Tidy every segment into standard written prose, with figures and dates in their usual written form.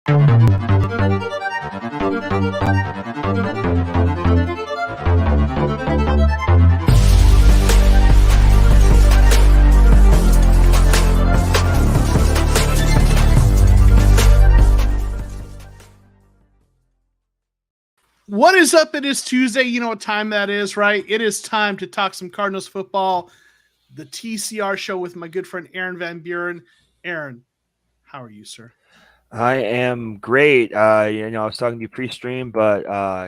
What is up? It is Tuesday. You know what time that is, right? It is time to talk some Cardinals football. The TCR show with my good friend Aarron Van Buren. Aarron, how are you, sir? I am great. I was talking to you pre-stream, but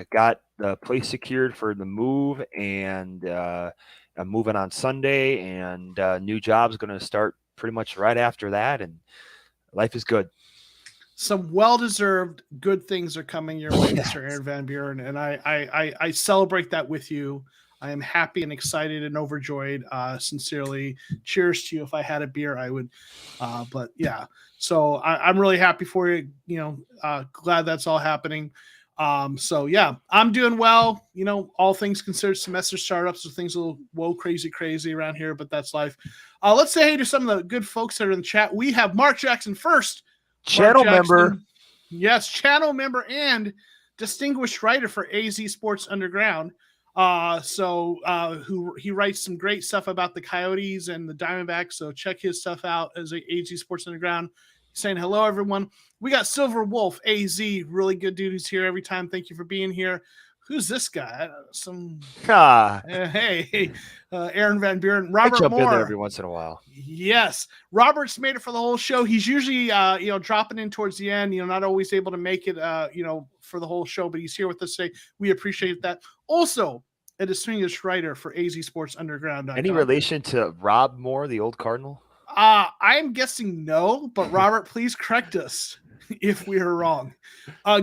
got the place secured for the move, and I'm moving on Sunday, and new job's going to start pretty much right after that, and life is good. Some well-deserved good things are coming your way, Mr. Aarron Van Buren, and I celebrate that with you. I am happy and excited and overjoyed. Sincerely, cheers to you. If I had a beer, I would. But yeah, so I'm really happy for you. Glad that's all happening. So yeah, I'm doing well. All things considered, semester startups, so things a little crazy around here, but that's life. Let's say hey to some of the good folks that are in the chat. We have Mark Jackson first. Channel member. Yes, channel member and distinguished writer for AZ Sports Underground. He writes some great stuff about the Coyotes and the Diamondbacks. So check his stuff out as a AZ Sports Underground. He's saying hello, everyone. We got Silver Wolf, AZ, really good dude who's here every time. Thank you for being here. Who's this guy? Aarron Van Buren. Robert I jump Moore. in there every once in a while. Yes. Robert's made it for the whole show. He's usually, dropping in towards the end, not always able to make it, for the whole show, but he's here with us today. We appreciate that. Also, a distinguished writer for AZ Sports Underground. Any relation to Rob Moore, the old Cardinal? I'm guessing no, but Robert, please correct us if we are wrong.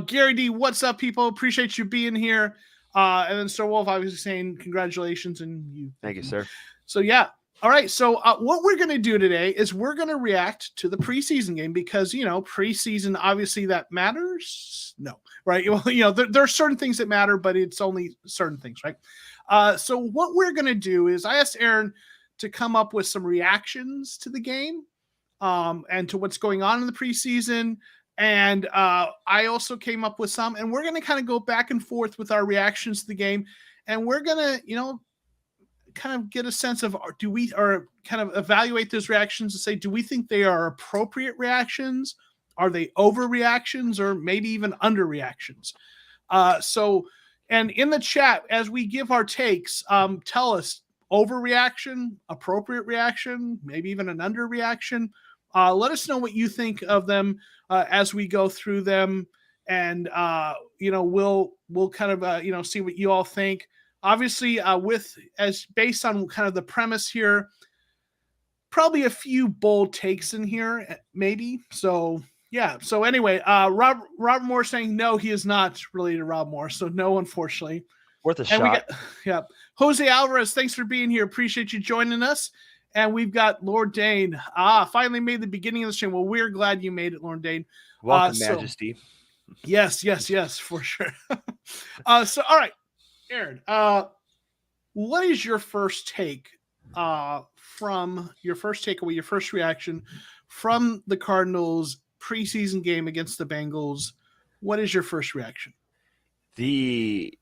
Gary D, what's up, people? Appreciate you being here. And then Sir Wolf obviously saying congratulations and you. Thank you, sir. So yeah. All right. So what we're going to do today is we're going to react to the preseason game because, preseason, obviously that matters. No, right. Well, there are certain things that matter, but it's only certain things, right? So what we're going to do is I asked Aarron to come up with some reactions to the game and to what's going on in the preseason. And I also came up with some, and we're going to kind of go back and forth with our reactions to the game. And we're going to, kind of get a sense of kind of evaluate those reactions and say, do we think they are appropriate reactions? Are they overreactions or maybe even underreactions? And in the chat, as we give our takes, tell us overreaction, appropriate reaction, maybe even an underreaction. Let us know what you think of them as we go through them. And, we'll kind of, see what you all think. Obviously, based on kind of the premise here, probably a few bold takes in here, maybe. So, yeah. So anyway, Rob Moore saying no, he is not related to Rob Moore. So no, unfortunately. Worth a shot. Jose Alvarez, thanks for being here. Appreciate you joining us. And we've got Lord Dane. Finally made the beginning of the stream. Well, we're glad you made it, Lord Dane. Welcome, Majesty. Yes, for sure. All right. Aarron, what is your first take from your first takeaway, your first reaction from the Cardinals preseason game against the Bengals? What is your first reaction? The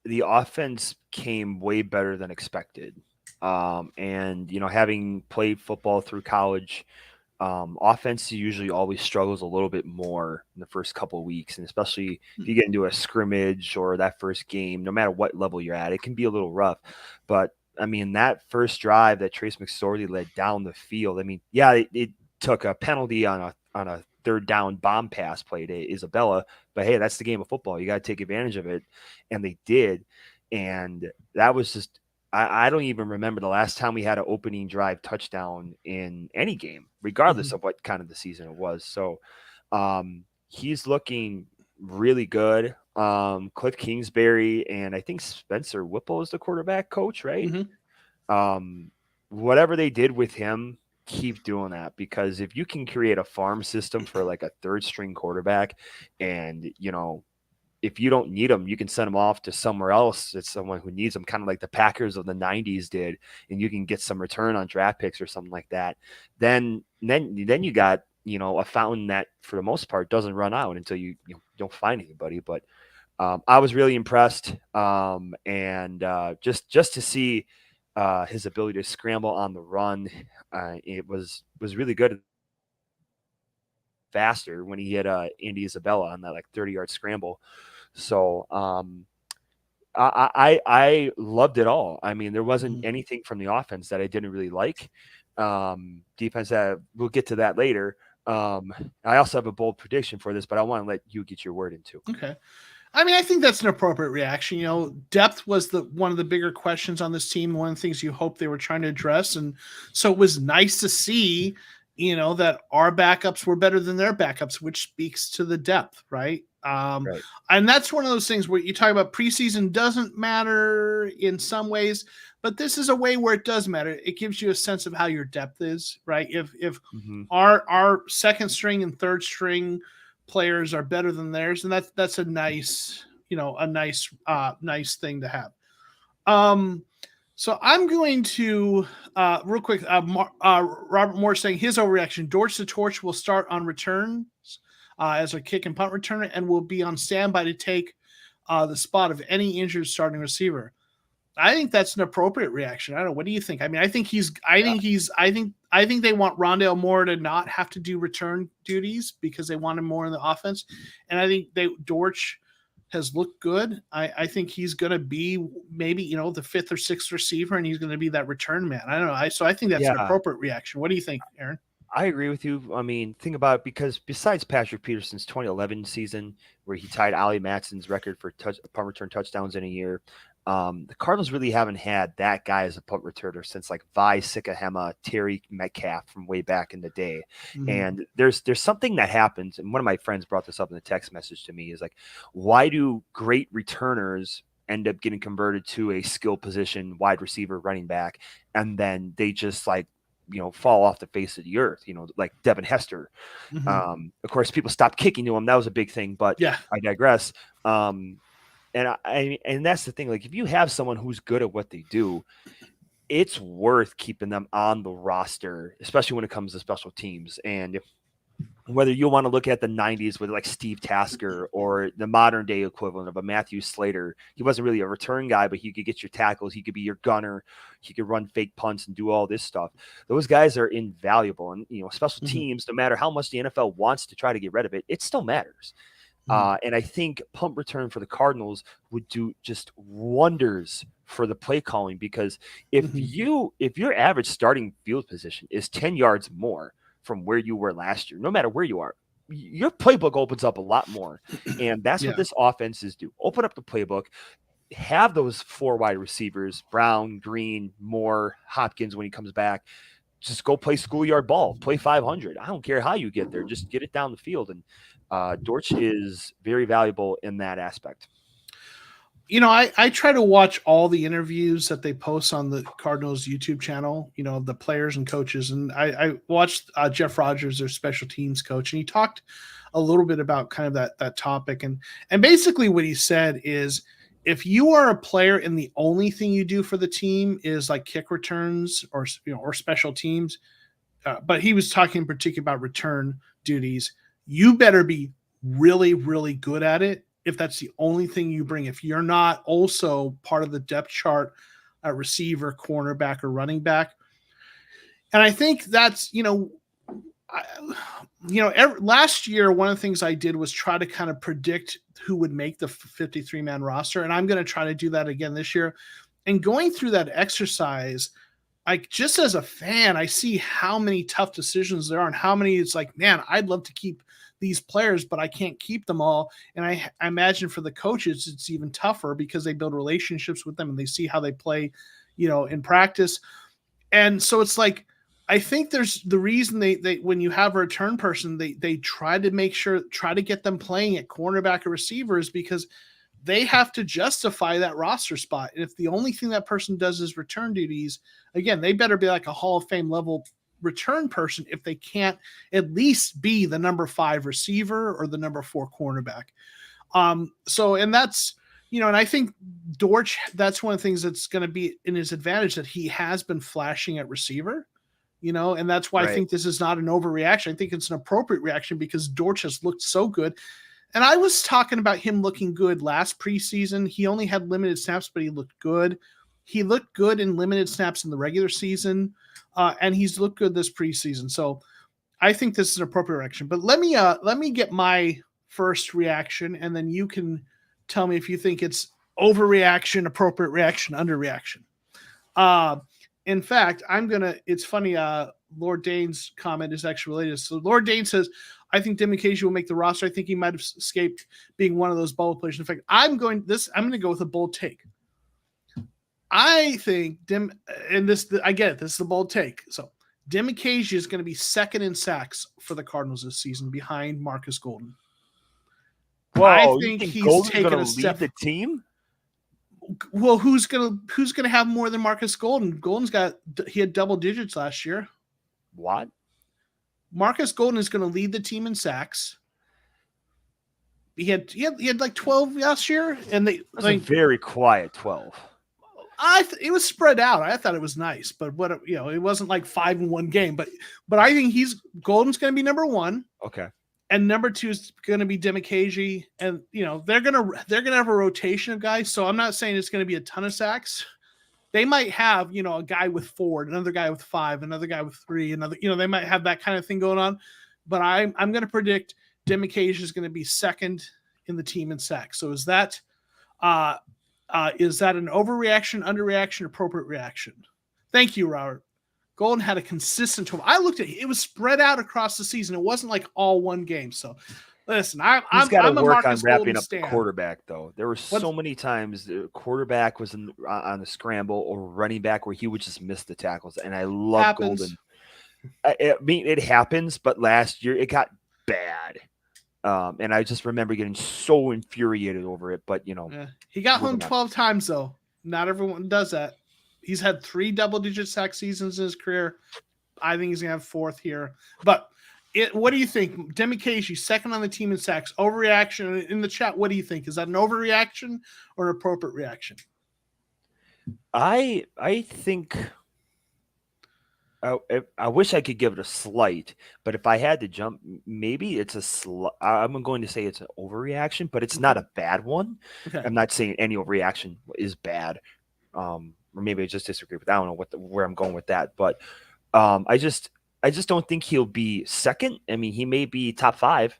offense came way better than expected. And having played football through college, offense usually always struggles a little bit more in the first couple of weeks, and especially if you get into a scrimmage or that first game, no matter what level you're at, it can be a little rough. But I mean, that first drive that Trace McSorley led down the field, I mean, yeah, it took a penalty on a third down bomb pass play to Isabella, but hey, that's the game of football. You got to take advantage of it, and they did. And that was just, I don't even remember the last time we had an opening drive touchdown in any game, regardless of what kind of the season it was. So he's looking really good. Cliff Kingsbury and I think Spencer Whipple is the quarterback coach, right? Mm-hmm. Whatever they did with him, keep doing that, because if you can create a farm system for like a third string quarterback, and if you don't need them, you can send them off to somewhere else. It's someone who needs them, kind of like the Packers of the 90s did, and you can get some return on draft picks or something like that. Then you got a fountain that for the most part doesn't run out until you don't find anybody. But I was really impressed, and just to see his ability to scramble on the run, it was really good. Faster when he hit Andy Isabella on that like 30-yard scramble. So I loved it all. I mean, there wasn't anything from the offense that I didn't really like. Defense, we'll get to that later. I also have a bold prediction for this, but I want to let you get your word into. Okay. I mean, I think that's an appropriate reaction. Depth was one of the bigger questions on this team. One of the things you hope they were trying to address. And so it was nice to see, that our backups were better than their backups, which speaks to the depth, right? Right. And that's one of those things where you talk about preseason doesn't matter in some ways, but this is a way where it does matter. It gives you a sense of how your depth is, right? If our second string and third string players are better than theirs, and that's a nice, nice thing to have. So I'm going to real quick. Robert Moore saying his overreaction. Dortch the Torch will start on returns as a kick and punt returner, and will be on standby to take the spot of any injured starting receiver. I think that's an appropriate reaction. I don't know. What do you think? I mean, I think they want Rondale Moore to not have to do return duties because they want him more in the offense. And I think Dortch has looked good. I think he's going to be maybe, the fifth or sixth receiver, and he's going to be that return man. I don't know. So I think that's an appropriate reaction. What do you think, Aarron? I agree with you. I mean, think about it, because besides Patrick Peterson's 2011 season, where he tied Ollie Matson's record for punt return touchdowns in a year, the Cardinals really haven't had that guy as a punt returner since like Vi Sikahema, Terry Metcalf from way back in the day. And there's something that happens, and one of my friends brought this up in a text message to me, is like, why do great returners end up getting converted to a skill position, wide receiver, running back, and then they just like, fall off the face of the earth, like Devin Hester. Of course, people stopped kicking to him. That was a big thing, but I digress. And that's the thing. Like, if you have someone who's good at what they do, it's worth keeping them on the roster, especially when it comes to special teams. And whether you want to look at the 90s with like Steve Tasker or the modern day equivalent of a Matthew Slater, he wasn't really a return guy, but he could get your tackles. He could be your gunner. He could run fake punts and do all this stuff. Those guys are invaluable. And, special teams, no matter how much the NFL wants to try to get rid of it, it still matters. And I think punt return for the Cardinals would do just wonders for the play calling, because if your average starting field position is 10 yards more from where you were last year, no matter where you are, your playbook opens up a lot more. And that's what this offense is do. Open up the playbook, have those four wide receivers, Brown, Green, Moore, Hopkins when he comes back. Just go play schoolyard ball, play 500. I don't care how you get there. Just get it down the field. And Dortch is very valuable in that aspect. I try to watch all the interviews that they post on the Cardinals YouTube channel, the players and coaches. And I watched Jeff Rogers, their special teams coach, and he talked a little bit about kind of that topic. And basically what he said is, if you are a player and the only thing you do for the team is like kick returns or special teams, but he was talking in particular about return duties, you better be really, really good at it if that's the only thing you bring. If you're not also part of the depth chart at receiver, cornerback, or running back. And I think that's, last year, one of the things I did was try to kind of predict who would make the 53-man roster. And I'm going to try to do that again this year. And going through that exercise, just as a fan, I see how many tough decisions there are and how many it's like, man, I'd love to keep these players, but I can't keep them all. And I imagine for the coaches, it's even tougher because they build relationships with them and they see how they play, in practice. And so it's like, I think there's the reason they when you have a return person, they try to get them playing at cornerback or receiver, is because they have to justify that roster spot. And if the only thing that person does is return duties, again, they better be like a Hall of Fame level return person if they can't at least be the number 5 receiver or the number 4 cornerback. And that's, and I think Dortch, that's one of the things that's going to be in his advantage, that he has been flashing at receiver. and that's why I Right. think this is not an overreaction. I think it's an appropriate reaction because Dortch has looked so good. And I was talking about him looking good last preseason. He only had limited snaps, but he looked good. He looked good in limited snaps in the regular season, and he's looked good this preseason. So I think this is an appropriate reaction. But let me get my first reaction, and then you can tell me if you think it's overreaction, appropriate reaction, underreaction. In fact, it's funny, Lord Dane's comment is actually related. So Lord Dane says, I think Demichelis will make the roster. I think he might have escaped being one of those bubble players. In fact, I'm going to go with a bold take. I think I get it. This is a bold take. So Demichelis is going to be second in sacks for the Cardinals this season behind Marcus Golden. Whoa, I think he's taken a step. Lead the team? Well, who's gonna have more than Marcus Golden? He had double digits last year. What? Marcus Golden is going to lead the team in sacks. He had like 12 last year, and it was a very quiet 12. It was spread out. I thought it was nice, but it wasn't like 5 in one game. But I think Golden's going to be number one. Okay. And number 2 is going to be Demichelis, and they're gonna have a rotation of guys. So I'm not saying it's going to be a ton of sacks. They might have a guy with 4, another guy with 5, another guy with 3, another they might have that kind of thing going on. But I'm going to predict Demichelis is going to be second in the team in sacks. So is that an overreaction, underreaction, appropriate reaction? Thank you, Robert. Golden had a consistent 12. I looked at it was spread out across the season. It wasn't like all one game. So listen, He's got to work on wrapping Golden up the quarterback, though. There were so many times the quarterback was on the scramble or running back where he would just miss the tackles, and I love Golden. I mean, it happens, but last year it got bad. And I just remember getting so infuriated over it. But, he got home 12 times, though. Not everyone does that. He's had 3 double-digit sack seasons in his career. I think he's going to have 4th here. But what do you think? Demichelis, second on the team in sacks. Overreaction in the chat. What do you think? Is that an overreaction or an appropriate reaction? I think I wish I could give it a slight, but if I had to jump, maybe it's I'm going to say it's an overreaction, but it's not a bad one. Okay. I'm not saying any overreaction is bad. Or maybe I just disagree with. I don't know where I'm going with that, but I just don't think he'll be second. I mean, he may be top 5.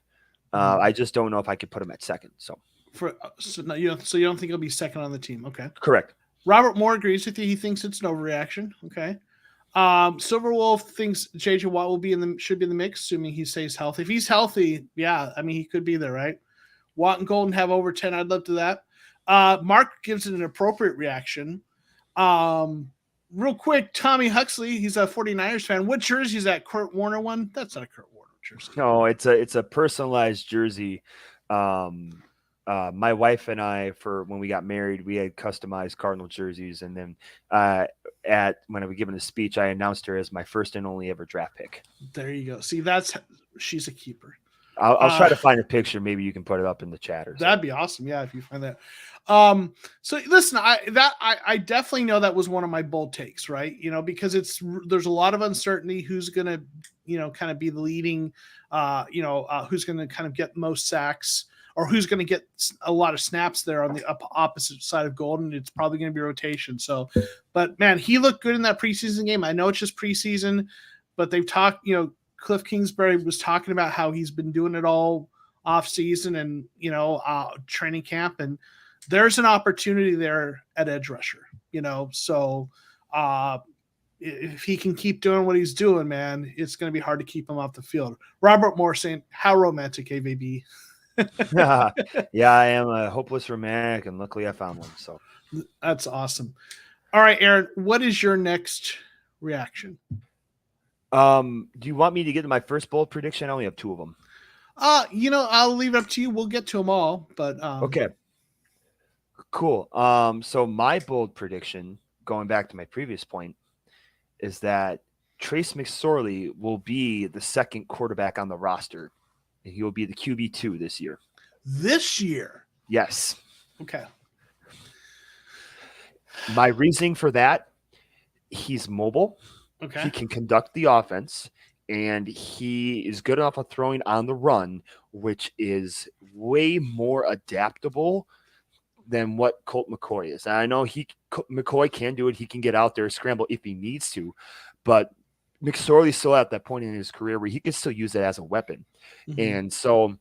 I just don't know if I could put him at second. So you don't think he'll be second on the team? Okay, correct. Robert Moore agrees with you. He thinks it's an overreaction. Okay. Silver Wolf thinks JJ Watt should be in the mix, assuming he stays healthy. If he's healthy, yeah, I mean he could be there, right? Watt and Golden have over 10. I'd love to that. Mark gives it an appropriate reaction. Real quick, Tommy Huxley, he's a 49ers fan. What jersey is that? Kurt Warner one? That's not a Kurt Warner jersey. No, it's a personalized jersey. My wife and I, for when we got married, we had customized Cardinal jerseys, and then when I was giving a speech, I announced her as my first and only ever draft pick. There you go. See, she's a keeper. I'll try to find a picture. Maybe you can put it up in the chat or something. That'd be awesome. Yeah, if you find that. So listen, I definitely know that was one of my bold takes, right? Because there's a lot of uncertainty who's going to, kind of be the leading, who's going to kind of get most sacks or who's going to get a lot of snaps there on the opposite side of Golden. It's probably going to be rotation. So, but man, he looked good in that preseason game. I know it's just preseason, but they've talked, Cliff Kingsbury was talking about how he's been doing it all off season and, training camp, and there's an opportunity there at edge rusher, so if he can keep doing what he's doing, man, it's going to be hard to keep him off the field. Robert Moore saying, how romantic, AVB. Yeah, I am a hopeless romantic, and luckily I found one. So that's awesome. All right, Aarron, what is your next reaction? Do you want me to get to my first bold prediction? I only have 2 of them. I'll leave it up to you. We'll get to them all, but okay. Cool. So my bold prediction, going back to my previous point, is that Trace McSorley will be the second quarterback on the roster. He will be the QB2 this year. This year? Yes. Okay. My reasoning for that, he's mobile. Okay. He can conduct the offense, and he is good enough at throwing on the run, which is way more adaptable than what Colt McCoy is. And I know McCoy can do it. He can get out there, scramble if he needs to, but McSorley's still at that point in his career where he can still use it as a weapon. And so,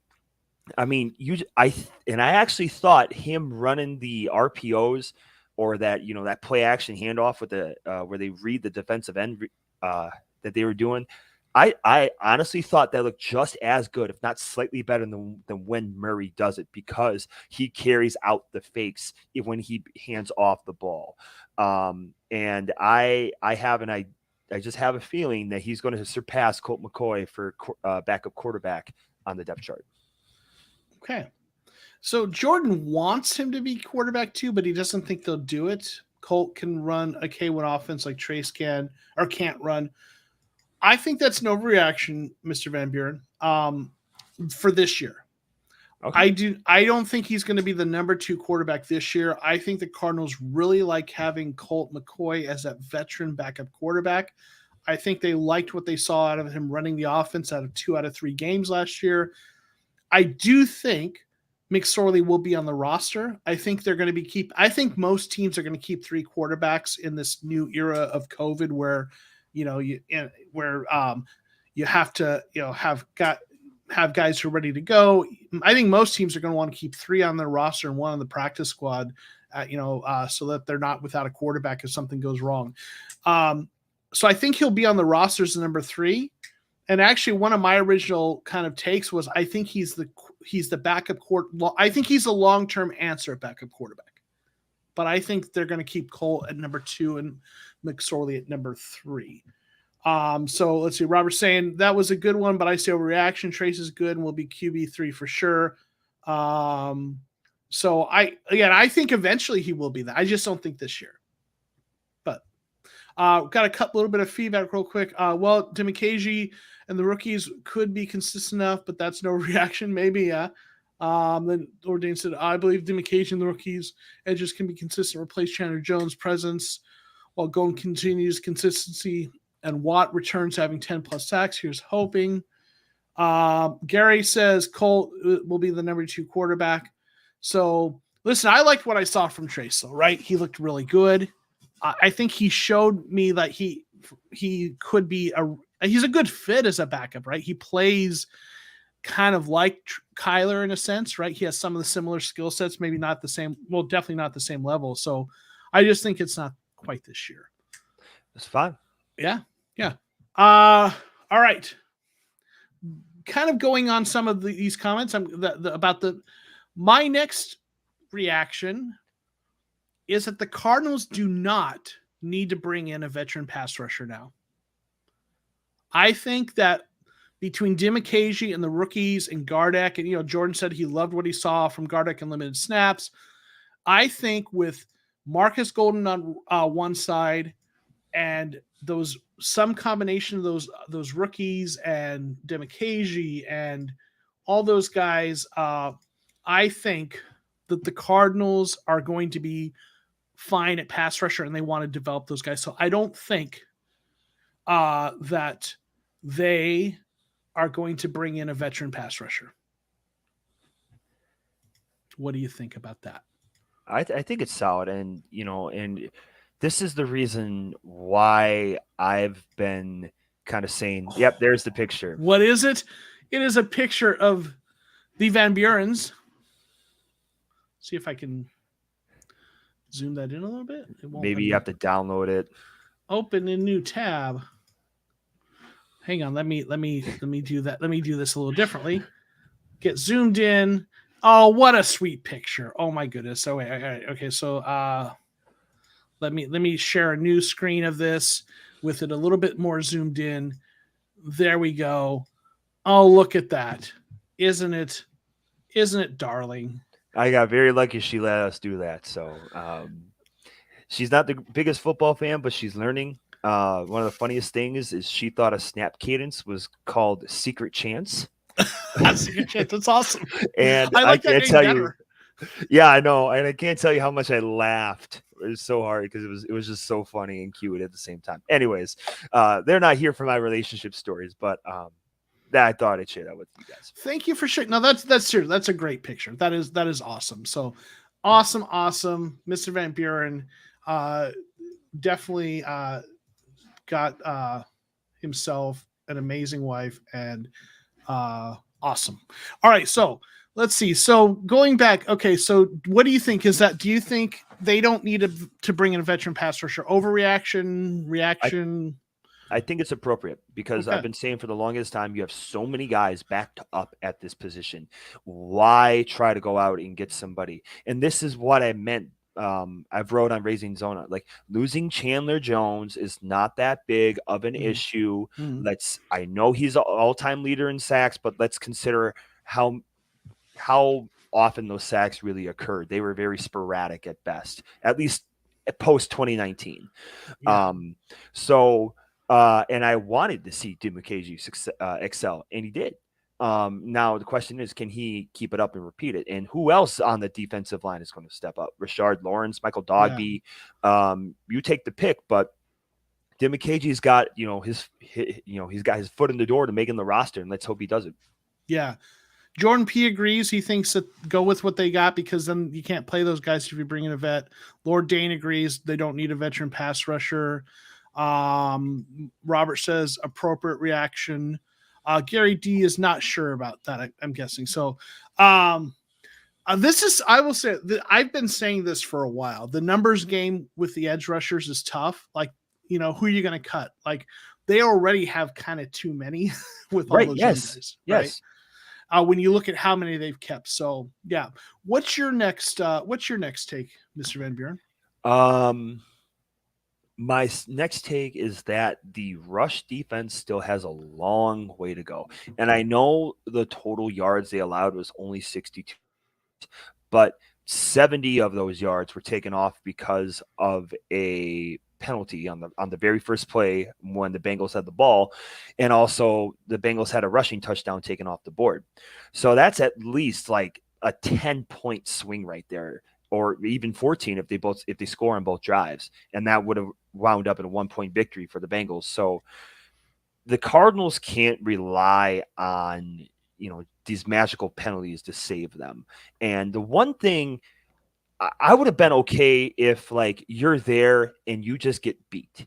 I mean, I actually thought him running the RPOs or that, that play action handoff with the where they read the defensive end that they were doing. I honestly thought that looked just as good, if not slightly better than when Murray does it, because he carries out the fakes when he hands off the ball. And I just have a feeling that he's going to surpass Colt McCoy for backup quarterback on the depth chart. Okay. So Jordan wants him to be quarterback too, but he doesn't think they'll do it. Colt can run a K1 offense like Trace can or can't run. I think that's an overreaction, Mr. Van Buren, for this year. Okay. I don't think he's going to be the number 2 quarterback this year. I think the Cardinals really like having Colt McCoy as that veteran backup quarterback. I think they liked what they saw out of him running the offense out of 2 out of 3 games last year. I do think McSorley will be on the roster. I think they're going to I think most teams are going to keep 3 quarterbacks in this new era of COVID where, you have to, have guys who are ready to go. I think most teams are going to want to keep 3 on their roster and 1 on the practice squad, so that they're not without a quarterback if something goes wrong. So I think he'll be on the roster as the number 3. And actually, one of my original kind of takes was I think he's the backup I think he's a long-term answer at backup quarterback. But I think they're going to keep Cole at number 2 and McSorley at number 3. So let's see. Robert's saying that was a good one, but I say overreaction. Trace is good and will be QB3 for sure. So I think eventually he will be that. I just don't think this year. But got a little bit of feedback real quick. Well, Demikaji and the rookies could be consistent enough, but that's no reaction. Maybe, yeah. Then Ordain said, I believe Demikaji and the rookies edges can be consistent, replace Chandler Jones' presence while Golden continues consistency and Watt returns having 10 plus sacks. Here's hoping. Gary says Colt will be the number 2 quarterback. So listen, I liked what I saw from Trace, though, right? He looked really good. I think he showed me that he could be he's a good fit as a backup, right? He plays kind of like Kyler in a sense, right? He has some of the similar skill sets, maybe not the same. Well, definitely not the same level. So I just think it's not quite this year. It's fine. Yeah. All right. Kind of going on some of these comments about my next reaction is that the Cardinals do not need to bring in a veteran pass rusher now. I think that between Demikaji and the rookies and Gardeck, and Jordan said he loved what he saw from Gardeck in limited snaps. I think with Marcus Golden on one side and some combination of those rookies and Demikaji and all those guys, I think that the Cardinals are going to be fine at pass rusher and they want to develop those guys. So I don't think that they are going to bring in a veteran pass rusher. What do you think about that? I think it's solid, and and this is the reason why I've been kind of saying, "Yep, there's the picture." What is it? It is a picture of the Van Burens. See if I can zoom that in a little bit. Maybe you have to download it. Open a new tab. Hang on, let me do that. Let me do this a little differently. Get zoomed in. Oh, what a sweet picture! Oh my goodness. So wait, all right, okay. So let me share a new screen of this with it a little bit more zoomed in. There we go. Oh, look at that! Isn't it darling? I got very lucky she let us do that. So she's not the biggest football fan, but she's learning. One of the funniest things is she thought a snap cadence was called Secret Chance. Secret Chance, that's awesome. And I like that can't tell better. you. Yeah, I know, and I can't tell you how much I laughed was so hard because it was just so funny and cute at the same time. Anyways, they're not here for my relationship stories, but that I thought I'd share that with you guys. Thank you for sharing. No, that's true. That's a great picture. That is awesome. So awesome, Mr. Van Buren definitely got himself an amazing wife and awesome. All right, so let's see. So going back, okay, so what do you think? Do you think they don't need to bring in a veteran pass rusher? Overreaction, reaction? I think it's appropriate because Okay. I've been saying for the longest time, you have so many guys backed up at this position. Why try to go out and get somebody? And this is what I meant. I've wrote on Raising Zona, like losing Chandler Jones is not that big of an issue. I know he's an all-time leader in sacks, but let's consider how often those sacks really occurred. They were very sporadic at best, at least post 2019. Yeah. And I wanted to see Dimukeji excel, and he did. Now the question is, can he keep it up and repeat it? And who else on the defensive line is going to step up? Rashard Lawrence, Michael Dogby. Yeah. You take the pick, but Dimukeji's got he's got his foot in the door to making the roster, and let's hope he does it. Yeah. Jordan P agrees. He thinks that go with what they got because then you can't play those guys if you bring in a vet. Lord Dane agrees they don't need a veteran pass rusher. Robert says appropriate reaction. Gary D is not sure about that. I'm guessing. So, I will say that I've been saying this for a while. The numbers game with the edge rushers is tough. Like, who are you going to cut? Like they already have kind of too many with all those guys. Right? Yes. When you look at how many they've kept. So yeah. What's your next take, Mr. Van Buren? My next take is that the rush defense still has a long way to go. And I know the total yards they allowed was only 62, but 70 of those yards were taken off because of a penalty on the very first play when the Bengals had the ball, and also the Bengals had a rushing touchdown taken off the board. So that's at least like a 10-point swing right there, or even 14 if they score on both drives, and that would have wound up in a 1-point victory for the Bengals. So the Cardinals can't rely on these magical penalties to save them. And the one thing I would have been okay if like you're there and you just get beat.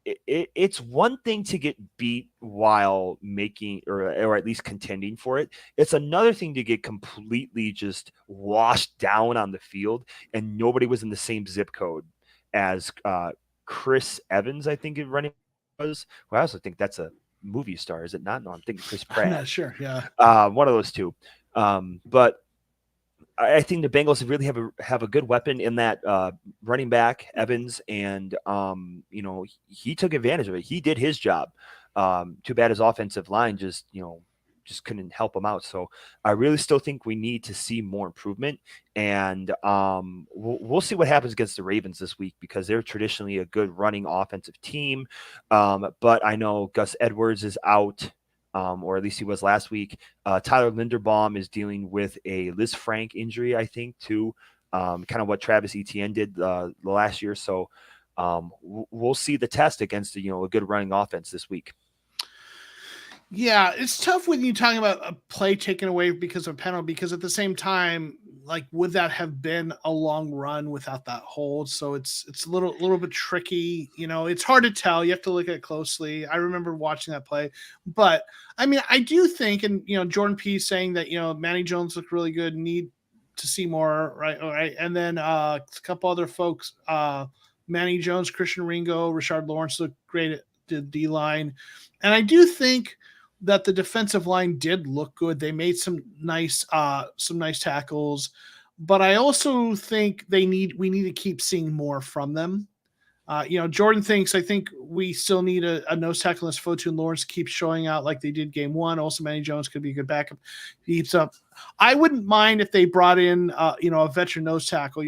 It's one thing to get beat while making or at least contending for it. It's another thing to get completely just washed down on the field and nobody was in the same zip code as Chris Evans, I think running was. Well, I also think that's a movie star, is it not? No, I'm thinking Chris Pratt. I'm not sure. Yeah. One of those two. But I think the Bengals really have a good weapon in that running back Evans, and he took advantage of it. He did his job. Too bad his offensive line just couldn't help him out. So I really still think we need to see more improvement, and we'll see what happens against the Ravens this week because they're traditionally a good running offensive team. But I know Gus Edwards is out. Or at least he was last week. Tyler Linderbaum is dealing with a Liz Frank injury, I think, too. Kind of what Travis Etienne did the last year. So we'll see the test against a good running offense this week. Yeah, it's tough when you're talking about a play taken away because of a penalty, because at the same time, like, would that have been a long run without that hold? So it's a little bit tricky. It's hard to tell. You have to look at it closely. I remember watching that play, but I mean, I do think, and Jordan P saying that Manny Jones looked really good. Need to see more, right? All right, and then a couple other folks, Manny Jones, Christian Ringo, Rashard Lawrence looked great at the D line, and I do think that the defensive line did look good. They made some nice tackles, but I also think we need to keep seeing more from them. Jordan thinks, I think we still need a nose tackle as Fotu and Lawrence keep showing out like they did game one. Also, Manny Jones could be a good backup. He keeps up. I wouldn't mind if they brought in, a veteran nose tackle.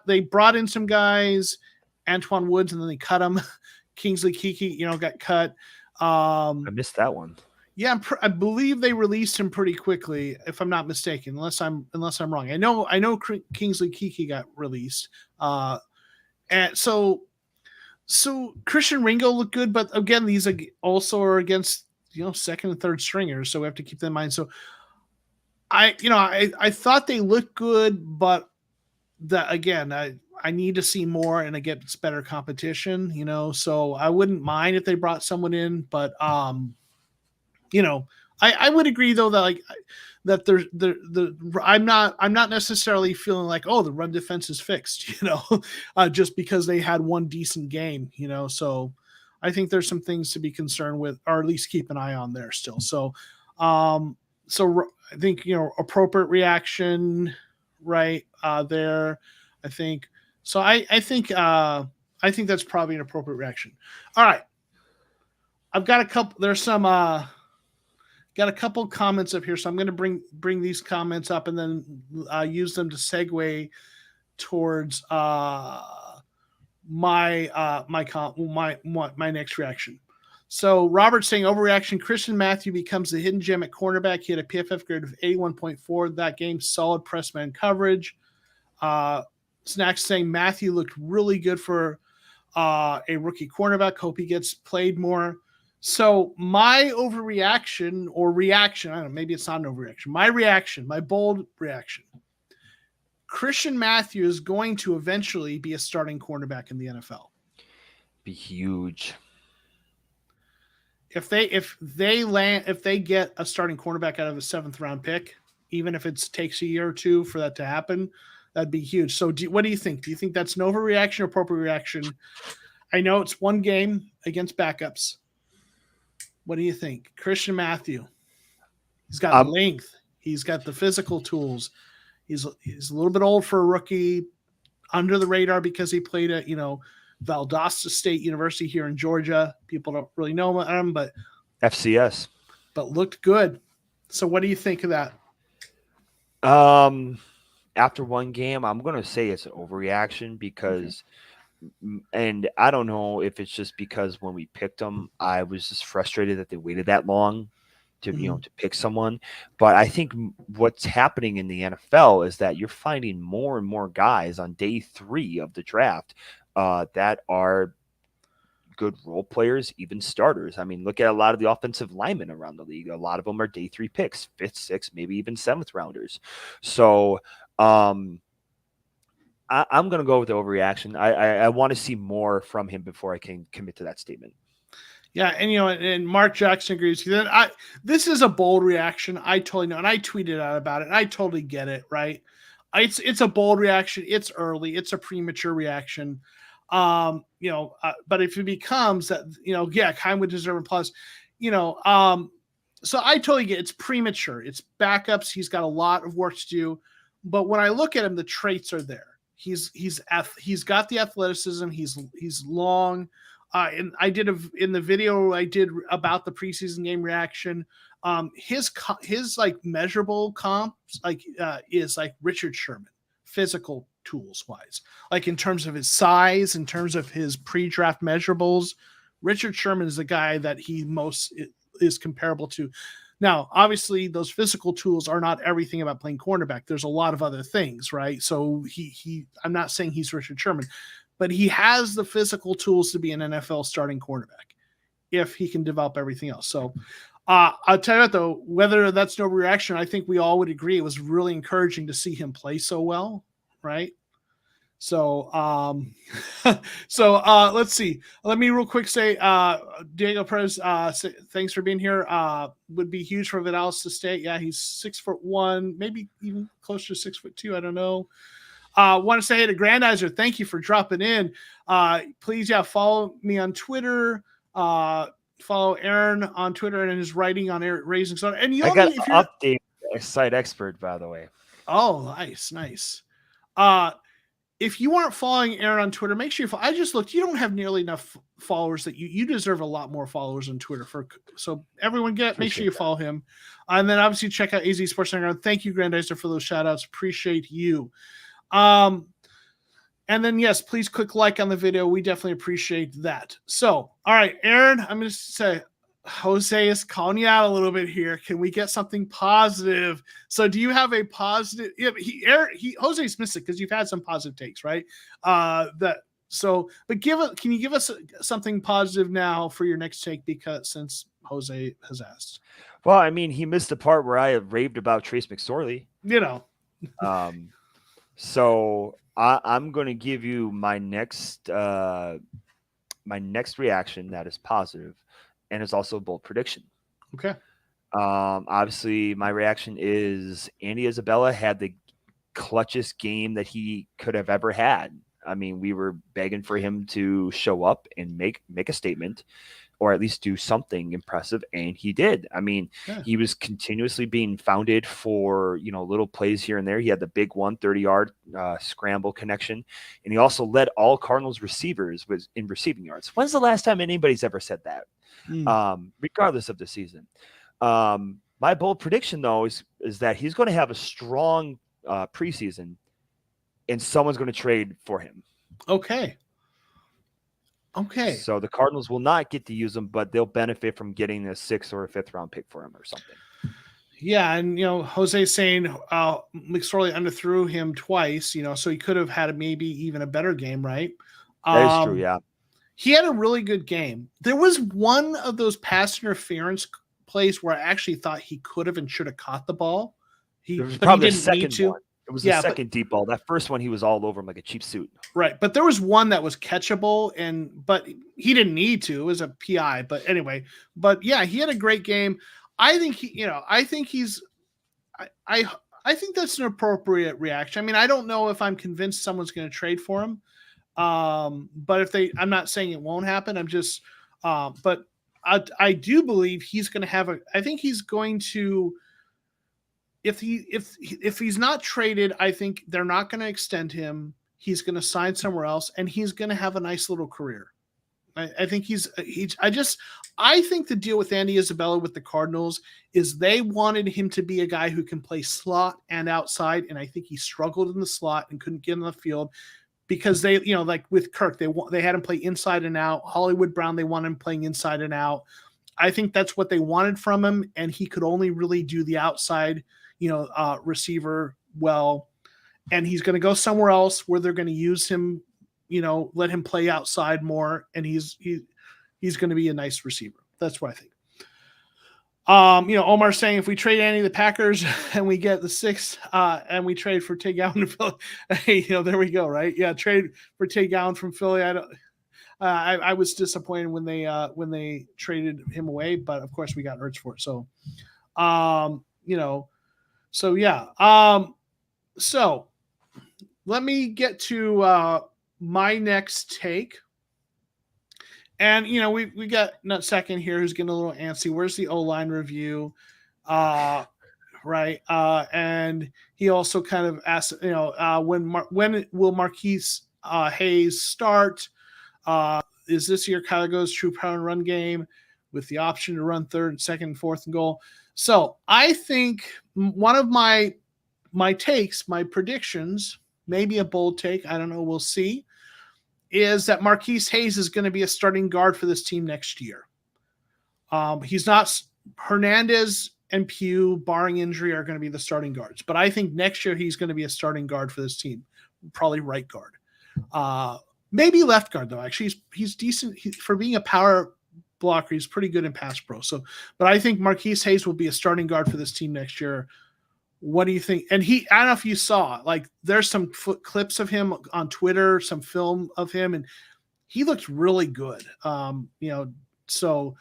They brought in some guys, Antoine Woods, and then they cut him. Kingsley Keke, got cut. I missed that one. Yeah, I believe they released him pretty quickly, if I'm not mistaken, unless I'm wrong. I know Kingsley Keke got released. And so Christian Ringo looked good, but again, these also are against second and third stringers, so we have to keep that in mind. So I thought they looked good, but again, I need to see more and against better competition. So I wouldn't mind if they brought someone in, but I would agree though that that I'm not necessarily feeling like, oh, the run defense is fixed, just because they had one decent game, so I think there's some things to be concerned with, or at least keep an eye on there still. So I think, appropriate reaction right there. I think so. I think that's probably an appropriate reaction. All right. I've got a couple, there's some, got a couple comments up here, so I'm going to bring these comments up and then use them to segue towards my next reaction. So Robert saying overreaction. Christian Matthew becomes the hidden gem at cornerback. He had a PFF grade of 81.4 that game. Solid press man coverage. Snacks saying Matthew looked really good for a rookie cornerback. Hope he gets played more. So my overreaction or reaction, I don't know, maybe it's not an overreaction. My bold reaction. Christian Matthew is going to eventually be a starting cornerback in the NFL. Be huge. If they get a starting cornerback out of a 7th round pick, even if it takes a year or two for that to happen, that'd be huge. So what do you think? Do you think that's an overreaction or appropriate reaction? I know it's one game against backups. What do you think? Christian Matthew, he's got length. He's got the physical tools. He's a little bit old for a rookie, under the radar because he played at, Valdosta State University here in Georgia. People don't really know him, but FCS. But looked good. So what do you think of that? After one game, I'm going to say it's an overreaction because and I don't know if it's just because when we picked them, I was just frustrated that they waited that long to to pick someone. But I think what's happening in the NFL is that you're finding more and more guys on day 3 of the draft that are good role players, even starters. I mean, look at a lot of the offensive linemen around the league. A lot of them are day 3 picks, 5th, 6th, maybe even 7th rounders. So I'm going to go with the overreaction. I want to see more from him before I can commit to that statement. Yeah, and and Mark Jackson agrees with that. This is a bold reaction. I totally know, and I tweeted out about it. I totally get it, right? It's a bold reaction. It's early. It's a premature reaction. But if it becomes that, Kyle would deserve a plus, so I totally get it's premature. It's backups. He's got a lot of work to do. But when I look at him, the traits are there. He's got the athleticism. He's long. And I did in the video I did about the preseason game reaction. His like measurable comps is like Richard Sherman, physical tools wise, like in terms of his size, in terms of his pre-draft measurables. Richard Sherman is the guy that he most is comparable to. Now, obviously, those physical tools are not everything about playing cornerback. There's a lot of other things, right? So I'm not saying he's Richard Sherman, but he has the physical tools to be an NFL starting cornerback if he can develop everything else. So I'll tell you what, though, whether that's no reaction, I think we all would agree it was really encouraging to see him play so well, right? So, let's see. Let me real quick say, Diego Perez, thanks for being here. Would be huge for Vidalis to stay. Yeah, he's 6'1", maybe even closer to 6'2". I don't know. Want to say hey to Grandizer. Thank you for dropping in. Please, follow me on Twitter. Follow Aaron on Twitter and his writing on Raising Sun. And I got an update. Site expert, by the way. Oh, nice. If you aren't following Aaron on Twitter, make sure you follow. I just looked. You don't have nearly enough followers that you deserve a lot more followers on Twitter. So everyone make sure you follow him. And then obviously check out AZ Sports Underground. Thank you, Grandizer, for those shout outs. Appreciate you. And then, yes, please click like on the video. We definitely appreciate that. So, all right, Aaron, I'm going to say Jose is calling you out a little bit here. Can we get something positive? So do you have a positive? Yeah, Jose's missed it because you've had some positive takes, right? That So, but can you give us something positive now for your next take? Because since Jose has asked, Well, I mean, he missed the part where I have raved about Trace McSorley. you know, Um, so I'm going to give you my next reaction that is positive, and it's also a bold prediction. okay, Obviously, my reaction is Andy Isabella had the clutchest game that he could have ever had. I mean, we were begging for him to show up and make a statement, or at least do something impressive, and he did. I mean, yeah. he was continuously being founded for little plays here and there. He had the big 130-yard scramble connection, and he also led all Cardinals receivers in receiving yards. When's the last time anybody's ever said that? Regardless of the season. My bold prediction, though, is that he's going to have a strong preseason, and someone's going to trade for him. Okay. So the Cardinals will not get to use him, but they'll benefit from getting a 6th or a 5th round pick for him or something. Yeah, and Jose's saying McSorley underthrew him twice, so he could have had maybe even a better game, right? That is true, yeah. He had a really good game. There was one of those pass interference plays where I actually thought he could have and should have caught the ball. It was but probably he the didn't second need to. one. It was the second deep ball. That first one, he was all over him like a cheap suit. Right, but there was one that was catchable, but he didn't need to. It was a PI. But anyway, yeah, he had a great game. I think I think that's an appropriate reaction. I mean, I don't know if I'm convinced someone's going to trade for him. But I'm not saying it won't happen. I'm just, but I do believe he's going to have I think he's going to, if he's not traded, I think they're not going to extend him. He's going to sign somewhere else, and he's going to have a nice little career. I think I think the deal with Andy Isabella with the Cardinals is they wanted him to be a guy who can play slot and outside, and I think he struggled in the slot and couldn't get in the field because they, like with Kirk, they had him play inside and out. Hollywood Brown, they wanted him playing inside and out. I think that's what they wanted from him, and he could only really do the outside, receiver well, and he's going to go somewhere else where they're going to use him, let him play outside more, and he's going to be a nice receiver. That's what I think. Omar saying if we trade Andy the Packers and we get the 6th, and we trade for Tay Gowan to Philly, hey, there we go, right? Yeah, trade for Tay Gowan from Philly. I was disappointed when they traded him away, but of course we got Ertz for it. So, so yeah. So let me get to my next take. And, we got Nut Second here who's getting a little antsy. Where's the O-line review? Right. And he also kind of asked, when will Marquise Hayes start? Is this year Kyler goes true power and run game with the option to run 3rd, 2nd, 4th and goal? So I think one of my takes, my predictions, maybe a bold take, I don't know, we'll see, is that Marquise Hayes is going to be a starting guard for this team next year. He's not Hernandez and Pugh, barring injury, are going to be the starting guards. But I think next year he's going to be a starting guard for this team, probably right guard. Maybe left guard, though. Actually, he's decent. For being a power blocker, he's pretty good in pass pro. So, but I think Marquise Hayes will be a starting guard for this team next year. What do you think? And I don't know if you saw, there's some clips of him on Twitter, some film of him, and he looked really good. So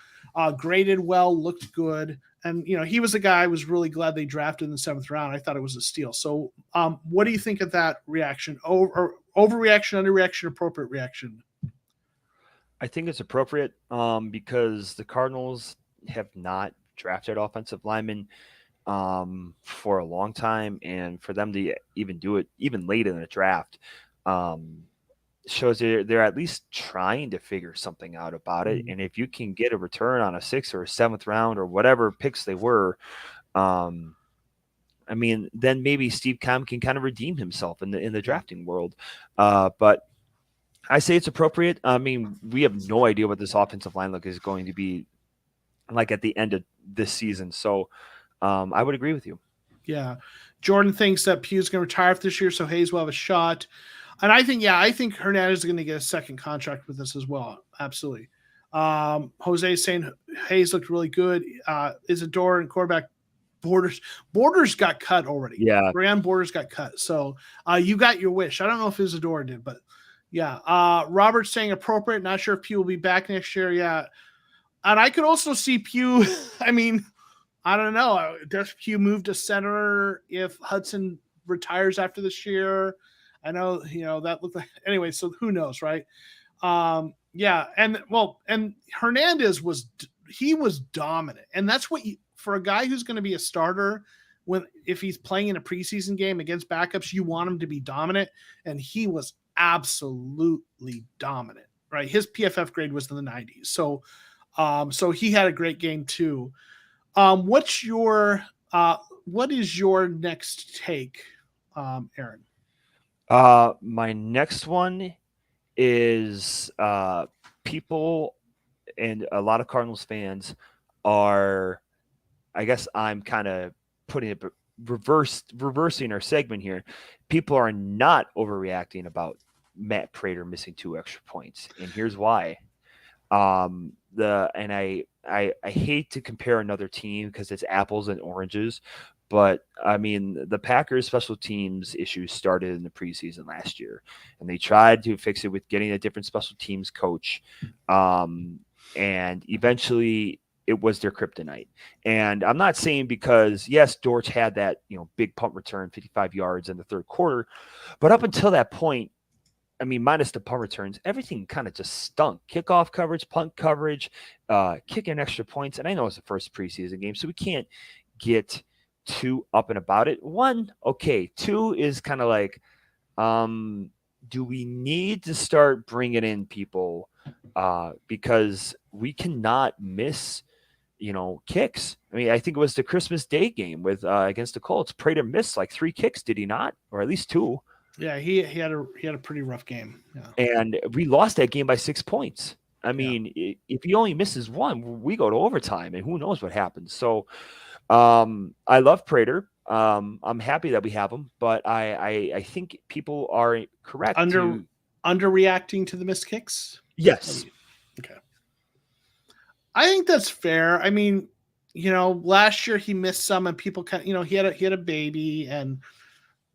graded well, looked good. And, he was a guy I was really glad they drafted in the 7th round. I thought it was a steal. So what do you think of that reaction? Overreaction, underreaction, appropriate reaction? I think it's appropriate because the Cardinals have not drafted offensive linemen for a long time, and for them to even do it even late in the draft shows they're at least trying to figure something out about it. And if you can get a return on a 6th or a 7th round or whatever picks they were, then maybe Steve Keim can kind of redeem himself in the drafting world. But I say it's appropriate. I mean, we have no idea what this offensive line look is going to be like at the end of this season. So I would agree with you. Yeah. Jordan thinks that Pugh's going to retire this year, so Hayes will have a shot. And I think Hernandez is going to get a second contract with us as well. Absolutely. Jose is saying Hayes looked really good. Isidore and quarterback Borders got cut already. Yeah. Brian Borders got cut. So you got your wish. I don't know if Isidore did, but yeah. Robert's saying appropriate. Not sure if Pugh will be back next year. Yeah. And I could also see Pugh. I mean, I don't know. Does Pugh move to center if Hudson retires after this year? I know, that looked like anyway. So who knows, right? Yeah, and Hernandez was dominant, and that's what for a guy who's going to be a starter if he's playing in a preseason game against backups, you want him to be dominant, and he was absolutely dominant. Right, his PFF grade was in the 90s, so he had a great game too. What is your next take, Aarron? My next one is people and a lot of Cardinals fans are, I guess I'm kind of putting it reversing our segment here. People are not overreacting about Matt Prater missing 2 extra points, and here's why. I hate to compare another team because it's apples and oranges, but I mean, the Packers special teams issues started in the preseason last year, and they tried to fix it with getting a different special teams coach. And eventually it was their kryptonite. And I'm not saying because yes, Dortch had that, big punt return, 55 yards in the third quarter, but up until that point, I mean, minus the punt returns, everything kind of just stunk. Kickoff coverage, punt coverage, kicking extra points. And I know it's the first preseason game, so we can't get too up and about it. 1, okay. 2 is kind of like, do we need to start bringing in people because we cannot miss, kicks. I mean, I think it was the Christmas Day game with against the Colts. Prater missed like 3 kicks, did he not? Or at least 2. Yeah, he had a pretty rough game. Yeah. And we lost that game by 6 points. I mean, if he only misses 1, we go to overtime, and who knows what happens. So I love Prater. I'm happy that we have him, but I think people are correct. Underreacting to the missed kicks? Yes. Okay. I think that's fair. I mean, last year he missed some, and people he had a baby, and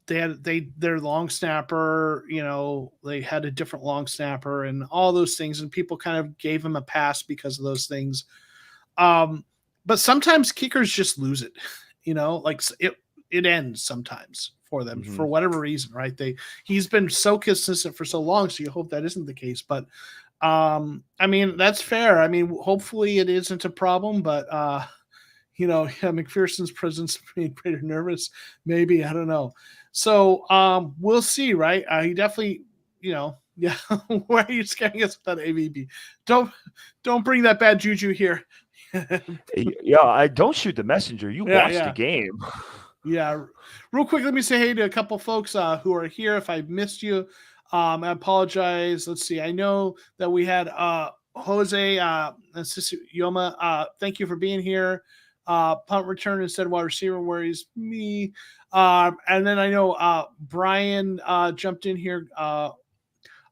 their long snapper, they had a different long snapper and all those things, and people kind of gave him a pass because of those things. But sometimes kickers just lose it, like it ends sometimes for them for whatever reason, right? He's been so consistent for so long, so you hope that isn't the case. But I mean, that's fair. I mean, hopefully it isn't a problem, but McPherson's presence made Prater nervous. Maybe, I don't know. So we'll see, right? He definitely, yeah. Why are you scaring us with that AVB? Don't bring that bad juju here. Yeah, I don't shoot the messenger. You watched the game. Yeah. Real quick, let me say hey to a couple folks who are here. If I missed you, I apologize. Let's see. I know that we had Jose Yoma. Thank you for being here. Punt return instead of wide receiver worries me. And then I know Brian jumped in here.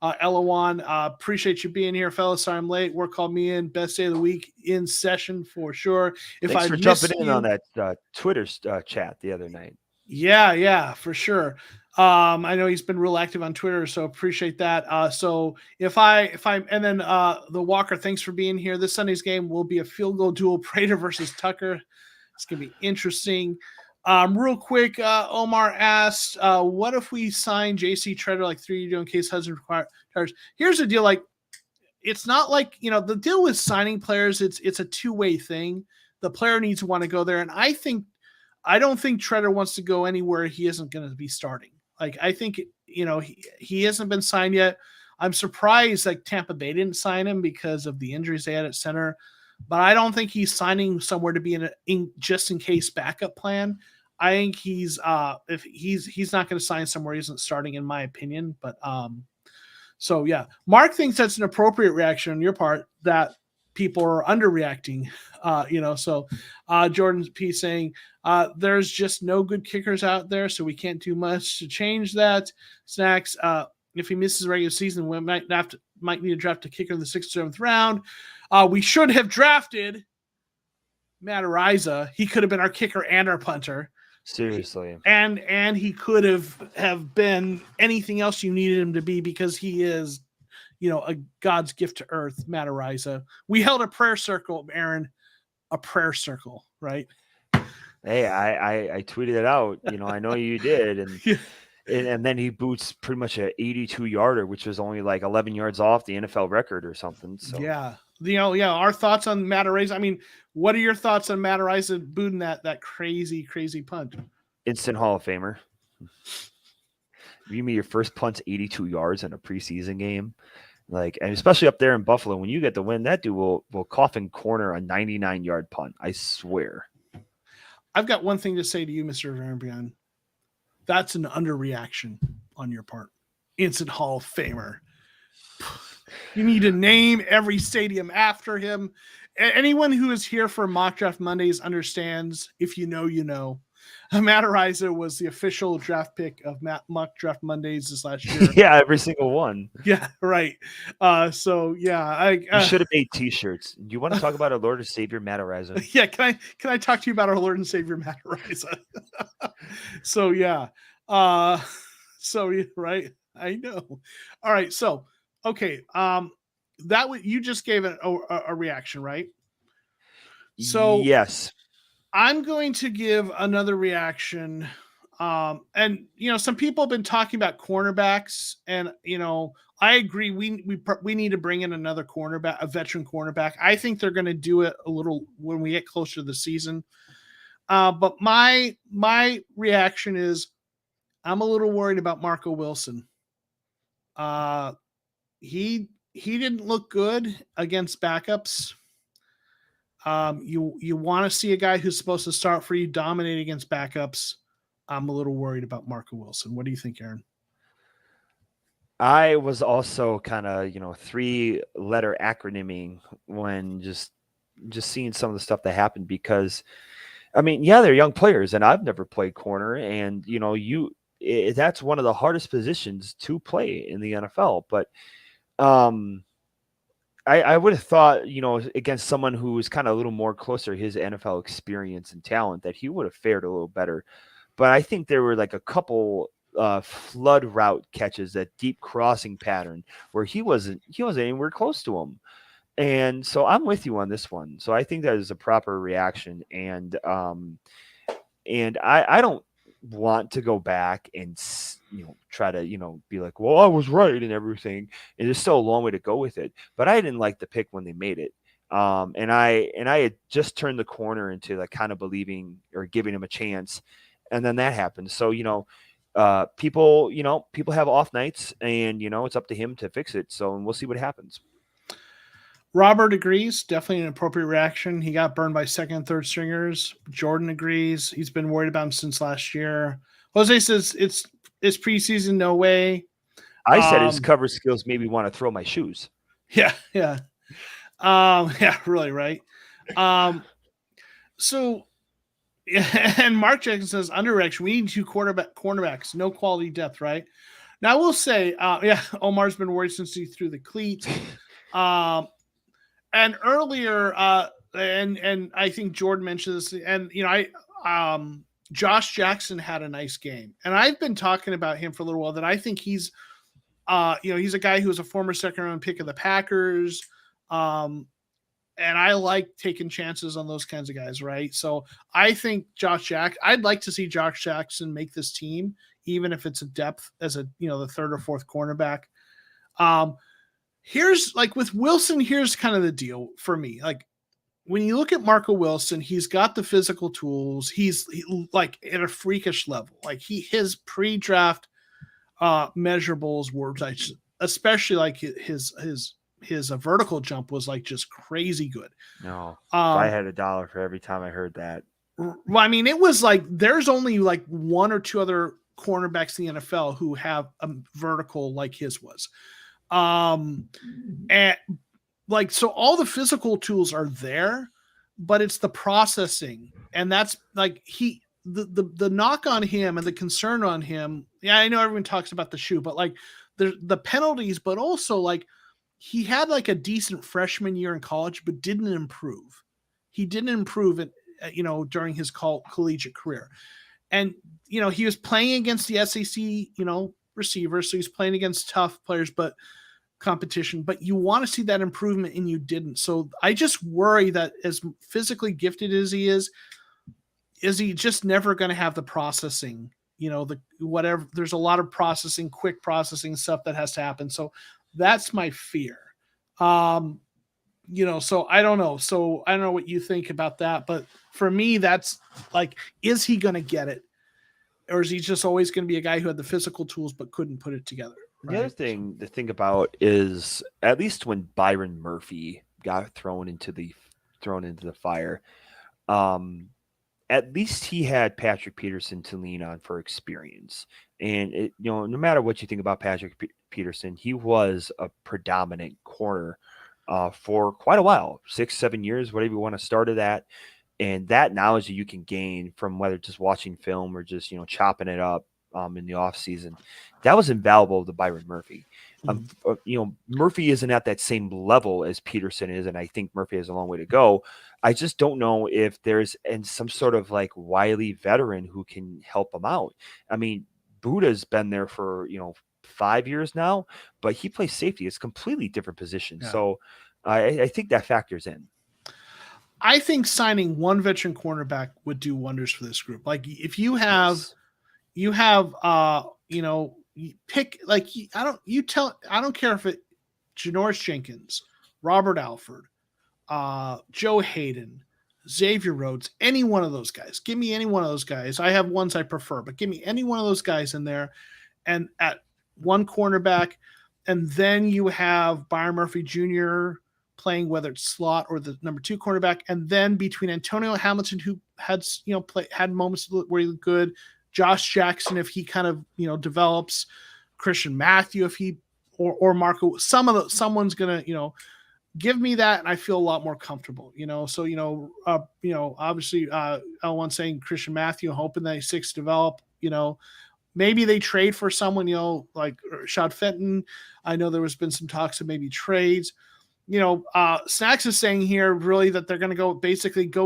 Elawan, appreciate you being here, fellas. Sorry I'm late. Work called me in. Best day of the week in session for sure. Thanks for jumping in on that Twitter chat the other night. Yeah, for sure. I know he's been real active on Twitter, so appreciate that. So if I and then the Walker, thanks for being here. This Sunday's game will be a field goal duel, Prater versus Tucker. It's gonna be interesting. Real quick, Omar asked, what if we sign JC Treader like 3 in case Hudson retires? Here's the deal, like it's not like the deal with signing players, it's a two-way thing. The player needs to want to go there, and I don't think Treader wants to go anywhere he isn't going to be starting. Like, I think, he hasn't been signed yet. I'm surprised like Tampa Bay didn't sign him because of the injuries they had at center, but I don't think he's signing somewhere to be in just in case backup plan. I think he's if he's not going to sign somewhere he isn't starting, in my opinion. But so yeah, Mark thinks that's an appropriate reaction on your part that people are underreacting. So Jordan P saying there's just no good kickers out there, so we can't do much to change that. Snacks, if he misses the regular season, we might need to draft a kicker in the 6th or 7th round. We should have drafted Matt Ariza. He could have been our kicker and our punter. Seriously. And he could have been anything else you needed him to be, because he is, a God's gift to earth, Matt Ariza. We held a prayer circle, Aaron, a prayer circle, right? Hey, I tweeted it out. I know you did. And Yeah. and then he boots pretty much an 82-yarder, which was only like 11 yards off the NFL record or something. So yeah. Our thoughts on Matt Ariza. I mean, what are your thoughts on Matt Ariza booting that crazy, crazy punt? Instant Hall of Famer. You mean your first punt's 82 yards in a preseason game? And especially up there in Buffalo, when you get the win, that dude will coffin corner a 99-yard punt. I swear. I've got one thing to say to you, Mr. Rambian. That's an underreaction on your part. Instant Hall of Famer. You need to name every stadium after him. Anyone who is here for Mock Draft Mondays understands, if you know, you know. Matt Ariza was the official draft pick of Mock Draft Mondays this last year. Yeah, every single one. Yeah, right. So yeah, you should have made T-shirts. Do you want to talk about our Lord and Savior Matt Ariza? Yeah, can I talk to you about our Lord and Savior Matt Ariza? So yeah, right. I know. All right, so okay, you just gave a reaction, right? So yes. I'm going to give another reaction. And some people have been talking about cornerbacks, and I agree. We need to bring in another cornerback, a veteran cornerback. I think they're going to do it a little when we get closer to the season. But my reaction is, I'm a little worried about Marco Wilson. He didn't look good against backups. You want to see a guy who's supposed to start for you dominate against backups. I'm a little worried about Marco Wilson. What do you think, Aaron? I was also kind of, 3-letter acronyming when just seeing some of the stuff that happened, because, they're young players, and I've never played corner, and, that's one of the hardest positions to play in the NFL. But I would have thought, against someone who was kind of a little more closer to his NFL experience and talent, that he would have fared a little better. But I think there were like a couple flood route catches, that deep crossing pattern, where he wasn't anywhere close to him. And so I'm with you on this one. So I think that is a proper reaction. And I don't want to go back and try to be like, well, I was right and everything. And there's still a long way to go with it. But I didn't like the pick when they made it. And I had just turned the corner into like kind of believing or giving him a chance, and then that happened. So people have off nights, and it's up to him to fix it. So we'll see what happens. Robert agrees. Definitely an appropriate reaction. He got burned by second and third stringers. Jordan agrees. He's been worried about him since last year. Jose says it's preseason, no way. I said his cover skills made me want to throw my shoes. Yeah. Yeah, really, right? So, and Mark Jackson says, underreaction, we need 2 cornerbacks, no quality depth, right? Now, I will say, Omar's been worried since he threw the cleat. And earlier, and I think Jordan mentioned this, and Josh Jackson had a nice game, and I've been talking about him for a little while. That I think he's a guy who was a former second-round pick of the Packers, and I like taking chances on those kinds of guys, right? So I think I'd like to see Josh Jackson make this team, even if it's a depth as the 3rd or 4th cornerback. Here's with Wilson, here's kind of the deal for me. Like, when you look at Marco Wilson, he's got the physical tools. He's like at a freakish level. Like his pre-draft measurables were like, especially like his vertical jump was like just crazy good. No, I had $1 for every time I heard that. Well, it was like there's only like 1 or 2 other cornerbacks in the NFL who have a vertical like his was. And like, so all the physical tools are there, but it's the processing. And that's like the knock on him and the concern on him. Yeah, I know everyone talks about the shoe, but like the penalties, but also like he had like a decent freshman year in college, but didn't improve. He didn't improve it, during his collegiate career. And, he was playing against the SEC, receivers. So he's playing against tough players, but competition, but you want to see that improvement and you didn't. So I just worry that as physically gifted as he is he just never going to have the processing, the whatever, there's a lot of processing, quick processing stuff that has to happen. So that's my fear. So I don't know. So I don't know what you think about that, but for me, that's like, is he going to get it? Or is he just always going to be a guy who had the physical tools but couldn't put it together? Right? The other thing to think about is, at least when Byron Murphy got thrown into the fire, at least he had Patrick Peterson to lean on for experience. And no matter what you think about Patrick Peterson, he was a predominant corner for quite a while, 6-7 years, whatever you want to start it at. And that knowledge that you can gain from whether just watching film or just, chopping it up in the offseason, that was invaluable to Byron Murphy. Murphy isn't at that same level as Peterson is, and I think Murphy has a long way to go. I just don't know if there's some sort of like wily veteran who can help him out. I mean, Buda's been there for, 5 years now, but he plays safety. It's a completely different position. Yeah. So I think that factors in. I think signing one veteran cornerback would do wonders for this group. Like if you have, pick, like, I don't care if it Janoris Jenkins, Robert Alford, Joe Hayden, Xavier Rhodes, any one of those guys. Give me any one of those guys. I have ones I prefer, but give me any one of those guys in there. And at one cornerback, and then you have Byron Murphy Jr. playing, whether it's slot or the number 2 cornerback, and then between Antonio Hamilton, who had had moments where he looked good, Josh Jackson if he kind of develops, Christian Matthew if he or Marco, someone's gonna give me that, and I feel a lot more comfortable. So obviously L1 saying Christian Matthew, hoping that he's 6 develop. Maybe they trade for someone, like Rashad Fenton. I know there has been some talks of maybe trades. Snacks is saying here really that they're going to go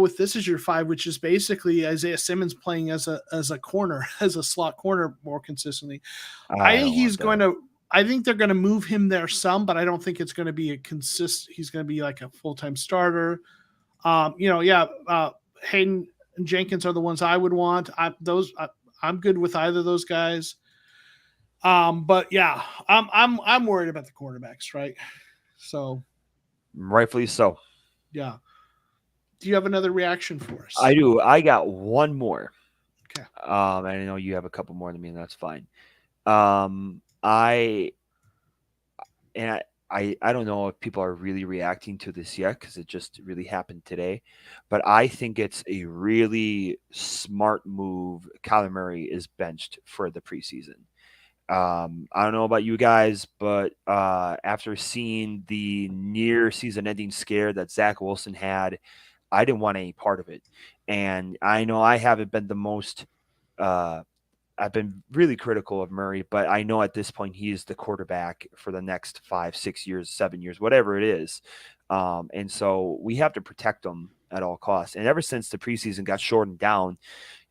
with this as your 5, which is basically Isaiah Simmons playing as a corner, as a slot corner more consistently. I think they're going to move him there some, but I don't think it's going to be he's going to be like a full-time starter. Hayden and Jenkins are the ones I would want. I'm good with either of those guys. But yeah, I'm worried about the quarterbacks, right? So rightfully so. Yeah. Do you have another reaction for us? I do. I got one more. Okay. I know you have a couple more than me, and that's fine. I don't know if people are really reacting to this yet because it just really happened today, but I think it's a really smart move. Kyler Murray is benched for the preseason. I don't know about you guys, but after seeing the near season-ending scare that Zach Wilson had, I didn't want any part of it. And I know I haven't been the most I've been really critical of Murray, but I know at this point he is the quarterback for the next 5, 6 years, 7 years, whatever it is. And so we have to protect him at all costs. And ever since the preseason got shortened down,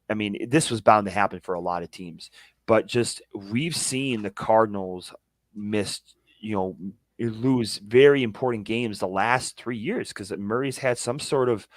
I mean, this was bound to happen for a lot of teams. But just we've seen the Cardinals lose very important games the last 3 years because Murray's had some sort of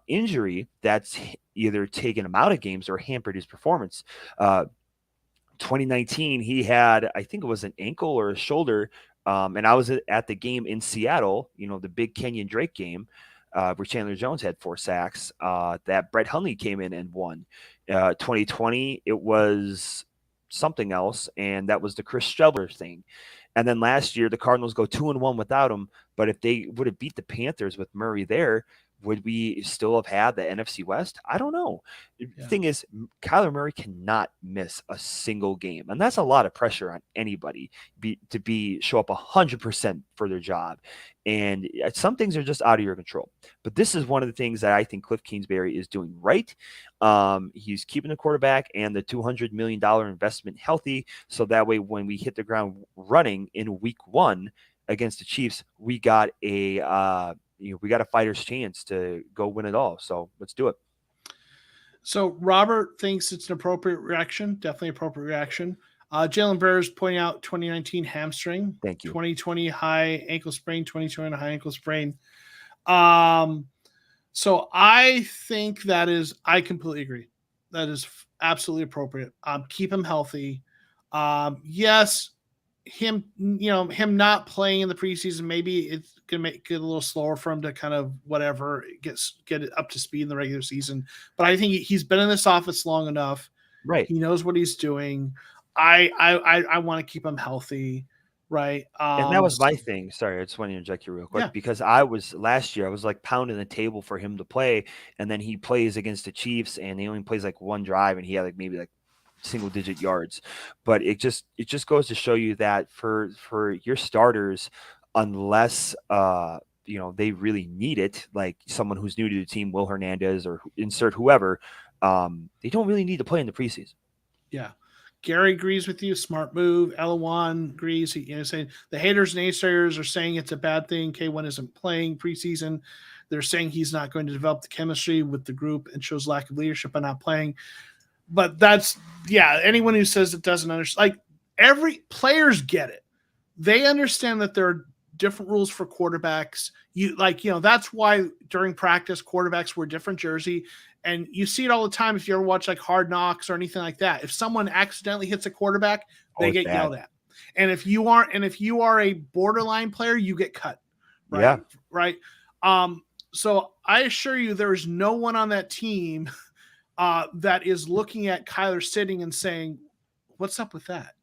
injury that's either taken him out of games or hampered his performance. 2019, he had, I think it was an ankle or a shoulder, and I was at the game in Seattle, the big Kenyon Drake game, where Chandler Jones had 4 sacks, that Brett Hundley came in and won. 2020, it was something else, and that was the Chris Streveler thing. And then last year, the Cardinals go 2-1 without him, but if they would have beat the Panthers with Murray there, would we still have had the NFC West? I don't know. The Yeah. thing is, Kyler Murray cannot miss a single game, and that's a lot of pressure on anybody to show up 100% for their job. And some things are just out of your control. But this is one of the things that I think Cliff Kingsbury is doing right. He's keeping the quarterback and the $200 million investment healthy, so that way when we hit the ground running in week 1 against the Chiefs, we got a fighter's chance to go win it all. So let's do it. So Robert thinks it's an appropriate reaction, definitely appropriate reaction. Jalen Burr is pointing out 2019 hamstring, Thank you. 2020 high ankle sprain, 2020 high ankle sprain. So I think I completely agree. That is absolutely appropriate. Keep him healthy. Yes, him not playing in the preseason, maybe it's gonna make it a little slower for him to kind of whatever get it up to speed in the regular season. But I think he's been in this office long enough. Right. He knows what he's doing. I want to keep him healthy. Right. And that was my thing. Sorry, I just want to interject you real quick because last year I was like pounding the table for him to play, and then he plays against the Chiefs and he only plays like one drive and he had like maybe like single digit yards. But it just goes to show you that for your starters, unless they really need it, like someone who's new to the team, Will Hernandez or insert whoever, they don't really need to play in the preseason. Yeah. Gary agrees with you. Smart move. Elawan agrees. Saying the haters and naysayers are saying it's a bad thing. K1 isn't playing preseason. They're saying he's not going to develop the chemistry with the group and shows lack of leadership by not playing. But anyone who says it doesn't understand, like every players get it. They understand that there are different rules for quarterbacks. That's why during practice quarterbacks wear different jersey. And you see it all the time if you ever watch like Hard Knocks or anything like that. If someone accidentally hits a quarterback, they get yelled at. And if you are a borderline player, you get cut. Right? Yeah. Right. So I assure you, there is no one on that team that is looking at Kyler sitting and saying, "What's up with that?"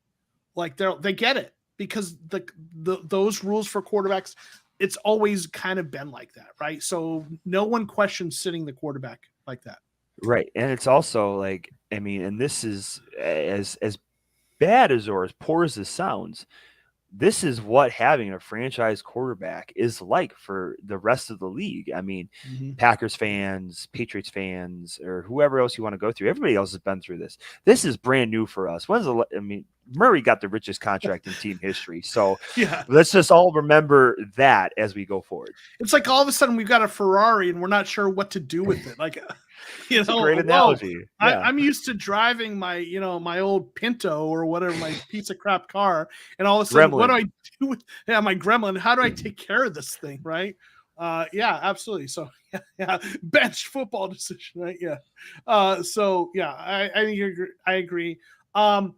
Like they get it because those rules for quarterbacks, it's always kind of been like that, right? So no one questions sitting the quarterback like that. Right. And it's also like, I mean, and this is as bad as or as poor as this sounds, this is what having a franchise quarterback is like for the rest of the league. I mean, Packers fans, Patriots fans, or whoever else you want to go through, everybody else has been through this. This is brand new for us. Murray got the richest contract in team history. So let's just all remember that as we go forward. It's like all of a sudden we've got a Ferrari and we're not sure what to do with it. Like, it's a great analogy. I'm used to driving my old Pinto or whatever, my piece of crap car. And all of a sudden, What do I do with my Gremlin? How do I take care of this thing? Right. Absolutely. So bench football decision, right? Yeah. I think I agree. I'm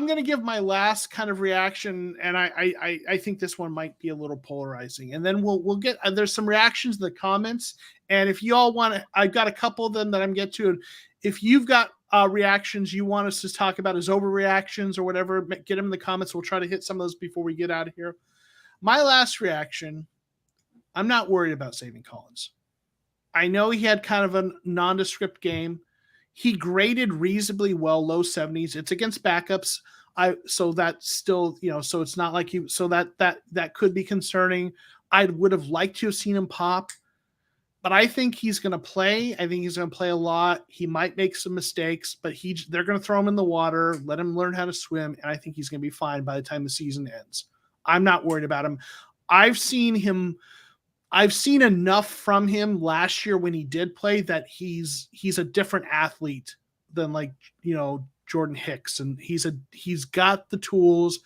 going to give my last kind of reaction, and I think this one might be a little polarizing. And then we'll get there's some reactions in the comments, and if you all want to, I've got a couple of them that I'm getting to. If you've got reactions you want us to talk about as overreactions or whatever, get them in the comments. We'll try to hit some of those before we get out of here. My last reaction, I'm not worried about saving Collins. I know he had kind of a nondescript game. He graded reasonably well, low 70s. It's against backups. So that's still, so it's not like that could be concerning. I would have liked to have seen him pop, but I think he's going to play. I think he's going to play a lot. He might make some mistakes, but they're going to throw him in the water, let him learn how to swim, and I think he's going to be fine by the time the season ends. I'm not worried about him. I've seen enough from him last year when he did play that he's a different athlete than Jordan Hicks, and he's got the tools.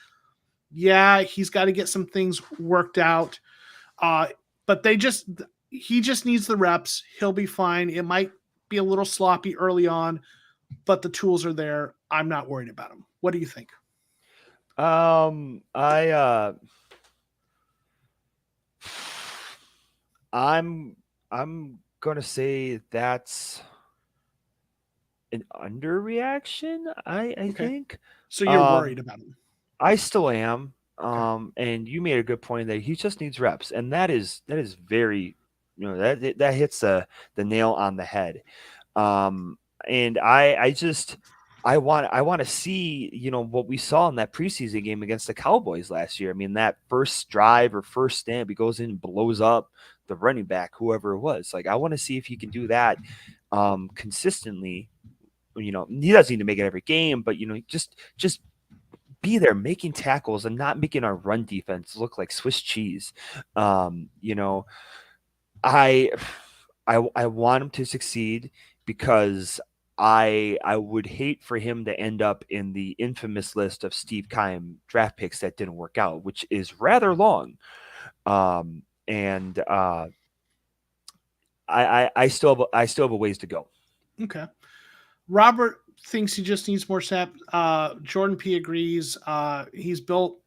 Yeah, he's got to get some things worked out, but he just needs the reps. He'll be fine. It might be a little sloppy early on, but the tools are there. I'm not worried about him. What do you think? I'm going to say that's an underreaction, I think. So you're worried about him. I still am. And you made a good point that he just needs reps. And that is very that hits the nail on the head. And I want to see, what we saw in that preseason game against the Cowboys last year. I mean, that first drive or first snap, he goes in and blows up the running back, whoever it was. Like, I want to see if he can do that consistently. He doesn't need to make it every game, but just be there making tackles and not making our run defense look like Swiss cheese. I I want him to succeed because I would hate for him to end up in the infamous list of Steve Keim draft picks that didn't work out, which is rather long. And I still have a ways to go. Okay. Robert thinks he just needs more snap. Jordan P agrees. He's built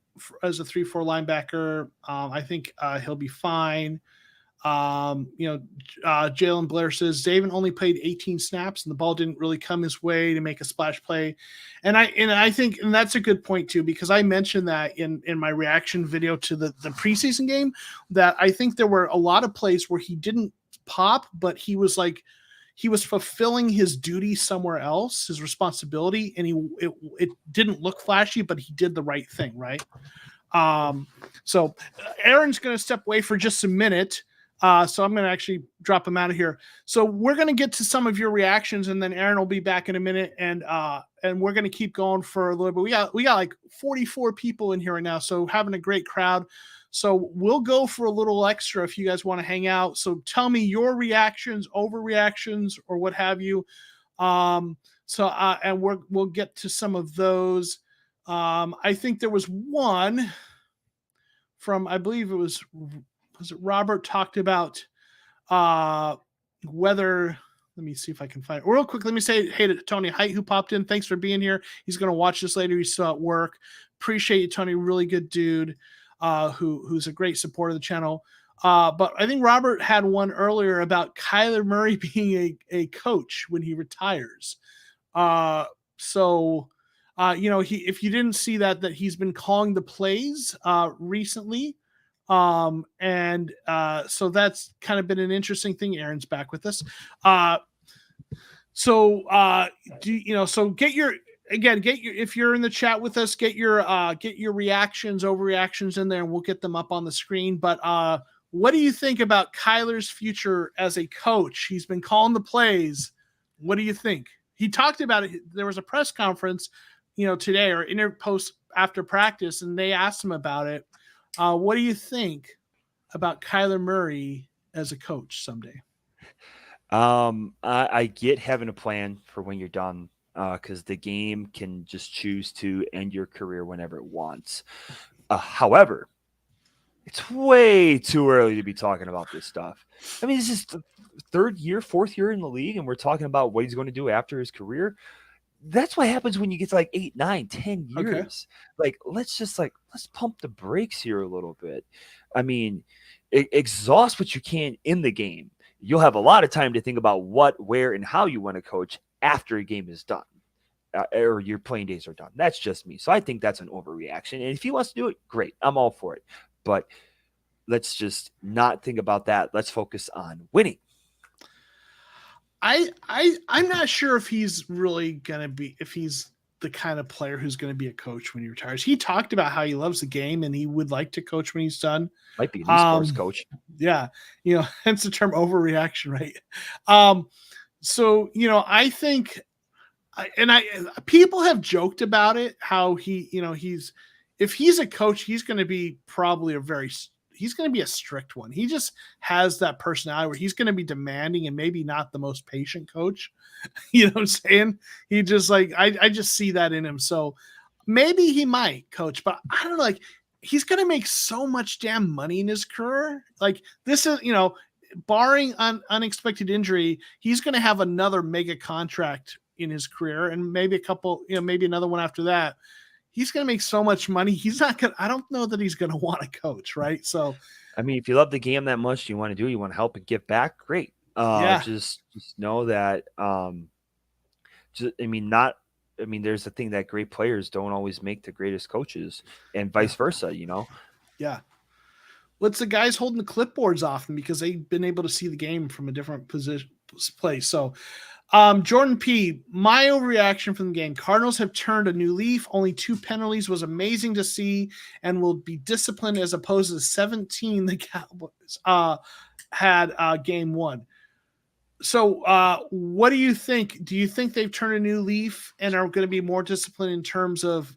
as a 3-4 linebacker. I think he'll be fine. Jalen Blair says Zaven only played 18 snaps and the ball didn't really come his way to make a splash play. And I think that's a good point too, because I mentioned that in my reaction video to the preseason game, that I think there were a lot of plays where he didn't pop, but he was fulfilling his duty somewhere else, his responsibility, and it didn't look flashy, but he did the right thing, right? So Aaron's going to step away for just a minute. So I'm going to actually drop him out of here. So we're going to get to some of your reactions, and then Aarron will be back in a minute, and we're going to keep going for a little bit. We got like 44 people in here right now, so having a great crowd. So we'll go for a little extra if you guys want to hang out. So tell me your reactions, overreactions, or what have you. And we'll get to some of those. I think there was one from, I believe it was it Robert talked about whether, let me see if I can find it real quick. Let me say hey to Tony Height, who popped in. Thanks for being here. He's going to watch this later. He's still at work. Appreciate you, Tony. Really good dude. Who's a great supporter of the channel. But I think Robert had one earlier about Kyler Murray being a coach when he retires. If you didn't see that he's been calling the plays recently. So that's kind of been an interesting thing. Aaron's back with us. If you're in the chat with us, get your reactions, overreactions in there, and we'll get them up on the screen. But what do you think about Kyler's future as a coach? He's been calling the plays. What do you think? He talked about it. There was a press conference, today or post after practice, and they asked him about it. What do you think about Kyler Murray as a coach someday? I get having a plan for when you're done, because the game can just choose to end your career whenever it wants. However, it's way too early to be talking about this stuff. I mean, this is the fourth year in the league, and we're talking about what he's going to do after his career. That's what happens when you get to like 8, 9, 10 years. Okay. Like, let's pump the brakes here a little bit. I mean, exhaust what you can in the game. You'll have a lot of time to think about what, where, and how you want to coach after a game is done, or your playing days are done. That's just me. So I think that's an overreaction. And if he wants to do it, great. I'm all for it. But let's just not think about that. Let's focus on winning. I'm not sure if he's really going to be, if he's the kind of player who's going to be a coach when he retires. He talked about how he loves the game and he would like to coach when he's done. Might be an esports coach. Yeah. Hence the term overreaction, right? I think, people have joked about it, how if he's a coach, he's going to be probably he's going to be a strict one. He just has that personality where he's going to be demanding and maybe not the most patient coach. You know what I'm saying? He just I just see that in him. So maybe he might coach, but I don't know. Like, he's going to make so much damn money in his career. Like, this is, barring unexpected injury, he's going to have another mega contract in his career, and maybe a couple, maybe another one after that. He's going to make so much money. He's not going to, I don't know that he's going to want to coach. Right. So, I mean, if you love the game that much, you want to help and give back. Great. Just know that, there's a thing that great players don't always make the greatest coaches, and vice versa, Yeah. What's the guys holding the clipboards off them because they've been able to see the game from a different position place. So Jordan P, my overreaction from the game. Cardinals have turned a new leaf. Only 2 penalties was amazing to see and will be disciplined as opposed to 17 the Cowboys had game 1. So what do you think? Do you think they've turned a new leaf and are going to be more disciplined in terms of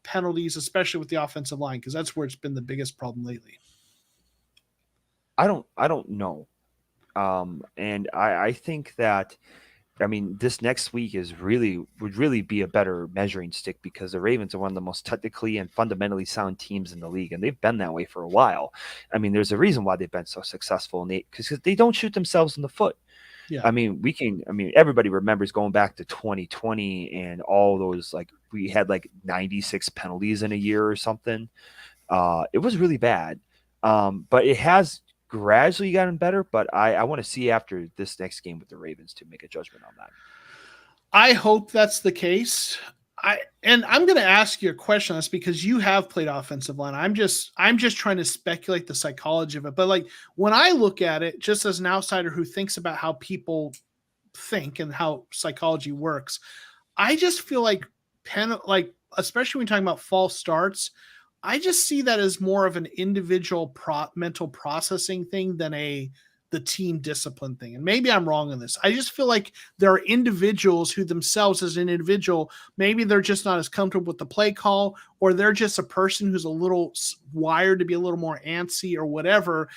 penalties, especially with the offensive line? Because that's where it's been the biggest problem lately. I don't know. And I think that, I mean, this next week would really be a better measuring stick because the Ravens are one of the most technically and fundamentally sound teams in the league, and they've been that way for a while. I mean, there's a reason why they've been so successful, and because they don't shoot themselves in the foot. Yeah. I mean, everybody remembers going back to 2020 and all those, like, we had like 96 penalties in a year or something. It was really bad. But it has gradually gotten better, but I want to see after this next game with the Ravens to make a judgment on that. I hope that's the case. I'm going to ask you a question on this because you have played offensive line. I'm just trying to speculate the psychology of it. But like when I look at it, just as an outsider who thinks about how people think and how psychology works, I just feel like especially when you're talking about false starts, I just see that as more of an individual mental processing thing than the team discipline thing. And maybe I'm wrong on this. I just feel like there are individuals who themselves as an individual, maybe they're just not as comfortable with the play call, or they're just a person who's a little wired to be a little more antsy or whatever.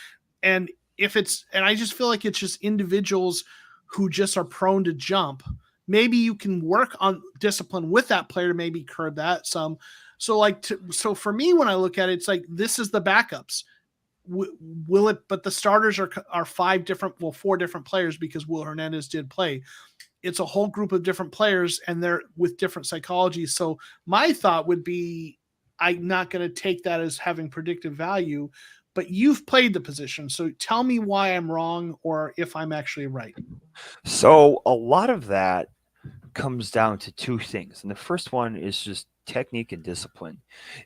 And I just feel like it's just individuals who just are prone to jump. Maybe you can work on discipline with that player to maybe curb that some. So for me, when I look at it, it's like, this is the backups. Will it? But the starters are 4 different players because Will Hernandez did play. It's a whole group of different players, and they're with different psychologies. So my thought would be, I'm not going to take that as having predictive value. But you've played the position, so tell me why I'm wrong or if I'm actually right. So a lot of that comes down to 2 things, and the first one is just technique and discipline.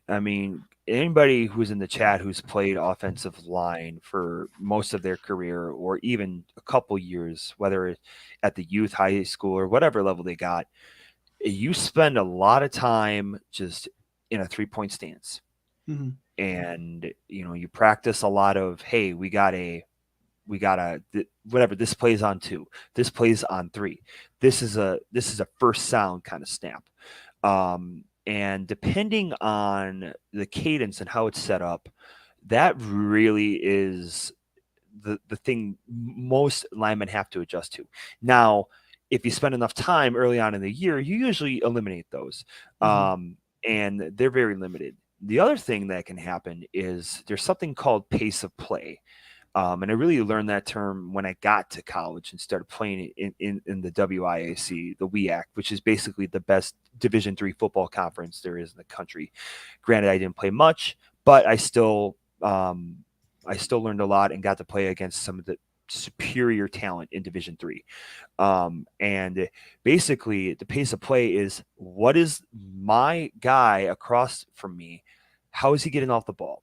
I mean, anybody who's in the chat who's played offensive line for most of their career or even a couple years, whether at the youth, high school, or whatever level they got, you spend a lot of time just in a 3-point stance. Mm-hmm. And, you practice a lot of, hey, we got whatever, this plays on 2, this plays on 3. This is a first sound kind of snap. And depending on the cadence and how it's set up, that really is the thing most linemen have to adjust to. Now, if you spend enough time early on in the year, you usually eliminate those. Mm-hmm. And they're very limited. The other thing that can happen is there's something called pace of play. And I really learned that term when I got to college and started playing it in the WIAC, the WIAC, which is basically the best Division III football conference there is in the country. Granted, I didn't play much, but I still learned a lot and got to play against some of the superior talent in Division III. And basically, the pace of play is, what is my guy across from me? How is he getting off the ball?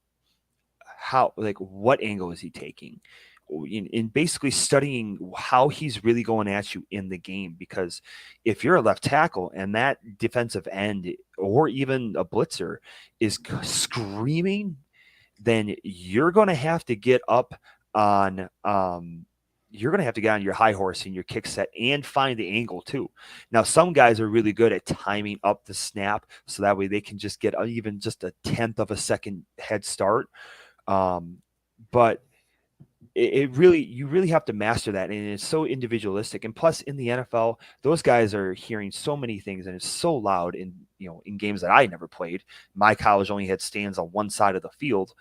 What angle is he taking, in basically studying how he's really going at you in the game. Because if you're a left tackle and that defensive end or even a blitzer is screaming, then you're going to have to get up on your high horse in your kick set and find the angle too. Now, some guys are really good at timing up the snap so that way they can just get even just a 1/10 of a second head start. But you really have to master that, and it's so individualistic. And plus, in the NFL, those guys are hearing so many things, and it's so loud in games that I never played. My college only had stands on one side of the field,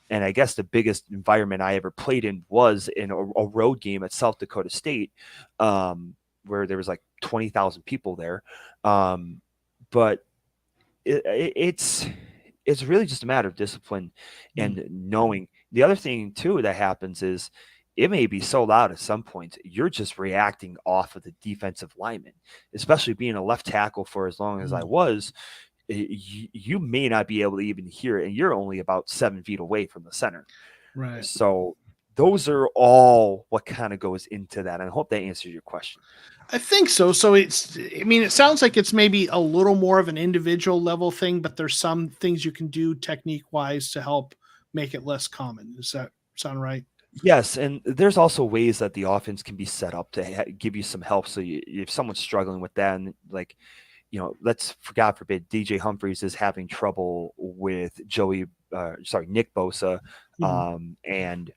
and I guess the biggest environment I ever played in was in a road game at South Dakota State, where there was like 20,000 people there. But it's really just a matter of discipline and knowing. The other thing too that happens is it may be so loud at some points, you're just reacting off of the defensive lineman, especially being a left tackle for as long as I was. You may not be able to even hear it, and you're only about 7 feet away from the center. Right. So those are all what kind of goes into that. And I hope that answers your question. I think so. So it sounds like it's maybe a little more of an individual level thing, but there's some things you can do technique wise to help make it less common. Does that sound right? Yes, and there's also ways that the offense can be set up to give you some help. So if someone's struggling with that, and like, let's for God forbid DJ Humphries is having trouble with Nick Bosa, and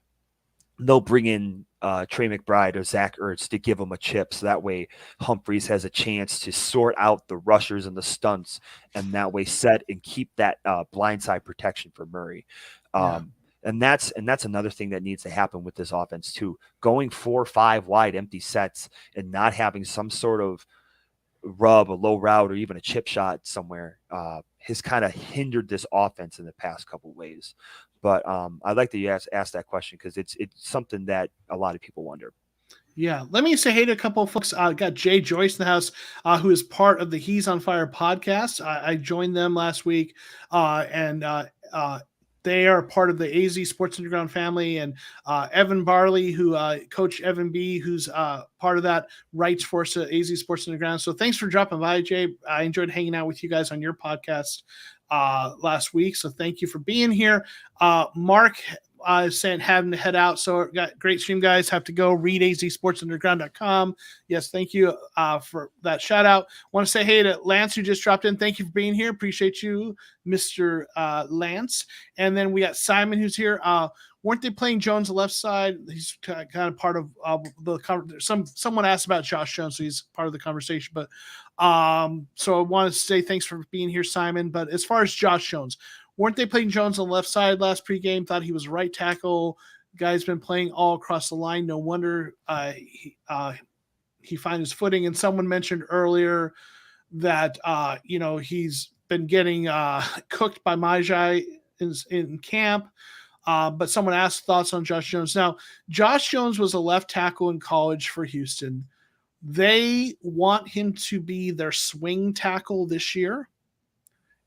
they'll bring in Trey McBride or Zach Ertz to give him a chip, so that way Humphries has a chance to sort out the rushers and the stunts, and that way set and keep that blindside protection for Murray. And that's another thing that needs to happen with this offense too. Going 4 or 5 wide empty sets and not having some sort of rub, a low route, or even a chip shot somewhere has kind of hindered this offense in the past couple of ways. But I'd like that you ask that question because it's something that a lot of people wonder. Yeah, let me say hey to a couple of folks. Got Jay Joyce in the house, who is part of the He's on Fire podcast. I joined them last week, and they are part of the AZ Sports Underground family. And Evan Barley, who Coach Evan B, who's part of that, writes for us at AZ Sports Underground. So thanks for dropping by, Jay. I enjoyed hanging out with you guys on your podcast last week. So thank you for being here. Mark saying having to head out. So got great stream, guys. Have to go read azsportsunderground.com. Yes, thank you for that shout out. Want to say hey to Lance, who just dropped in. Thank you for being here. Appreciate you, Mr. Lance. And then we got Simon, who's here. Weren't they playing Jones the left side? He's kind of part of someone asked about Josh Jones, so he's part of the conversation. But so I want to say thanks for being here, Simon. But as far as Josh Jones, weren't they playing Jones on the left side last pregame? Thought he was right tackle. Guy's been playing all across the line. No wonder he found his footing. And someone mentioned earlier that he's been getting cooked by Majai in camp. But someone asked thoughts on Josh Jones. Now, Josh Jones was a left tackle in college for Houston. They want him to be their swing tackle this year.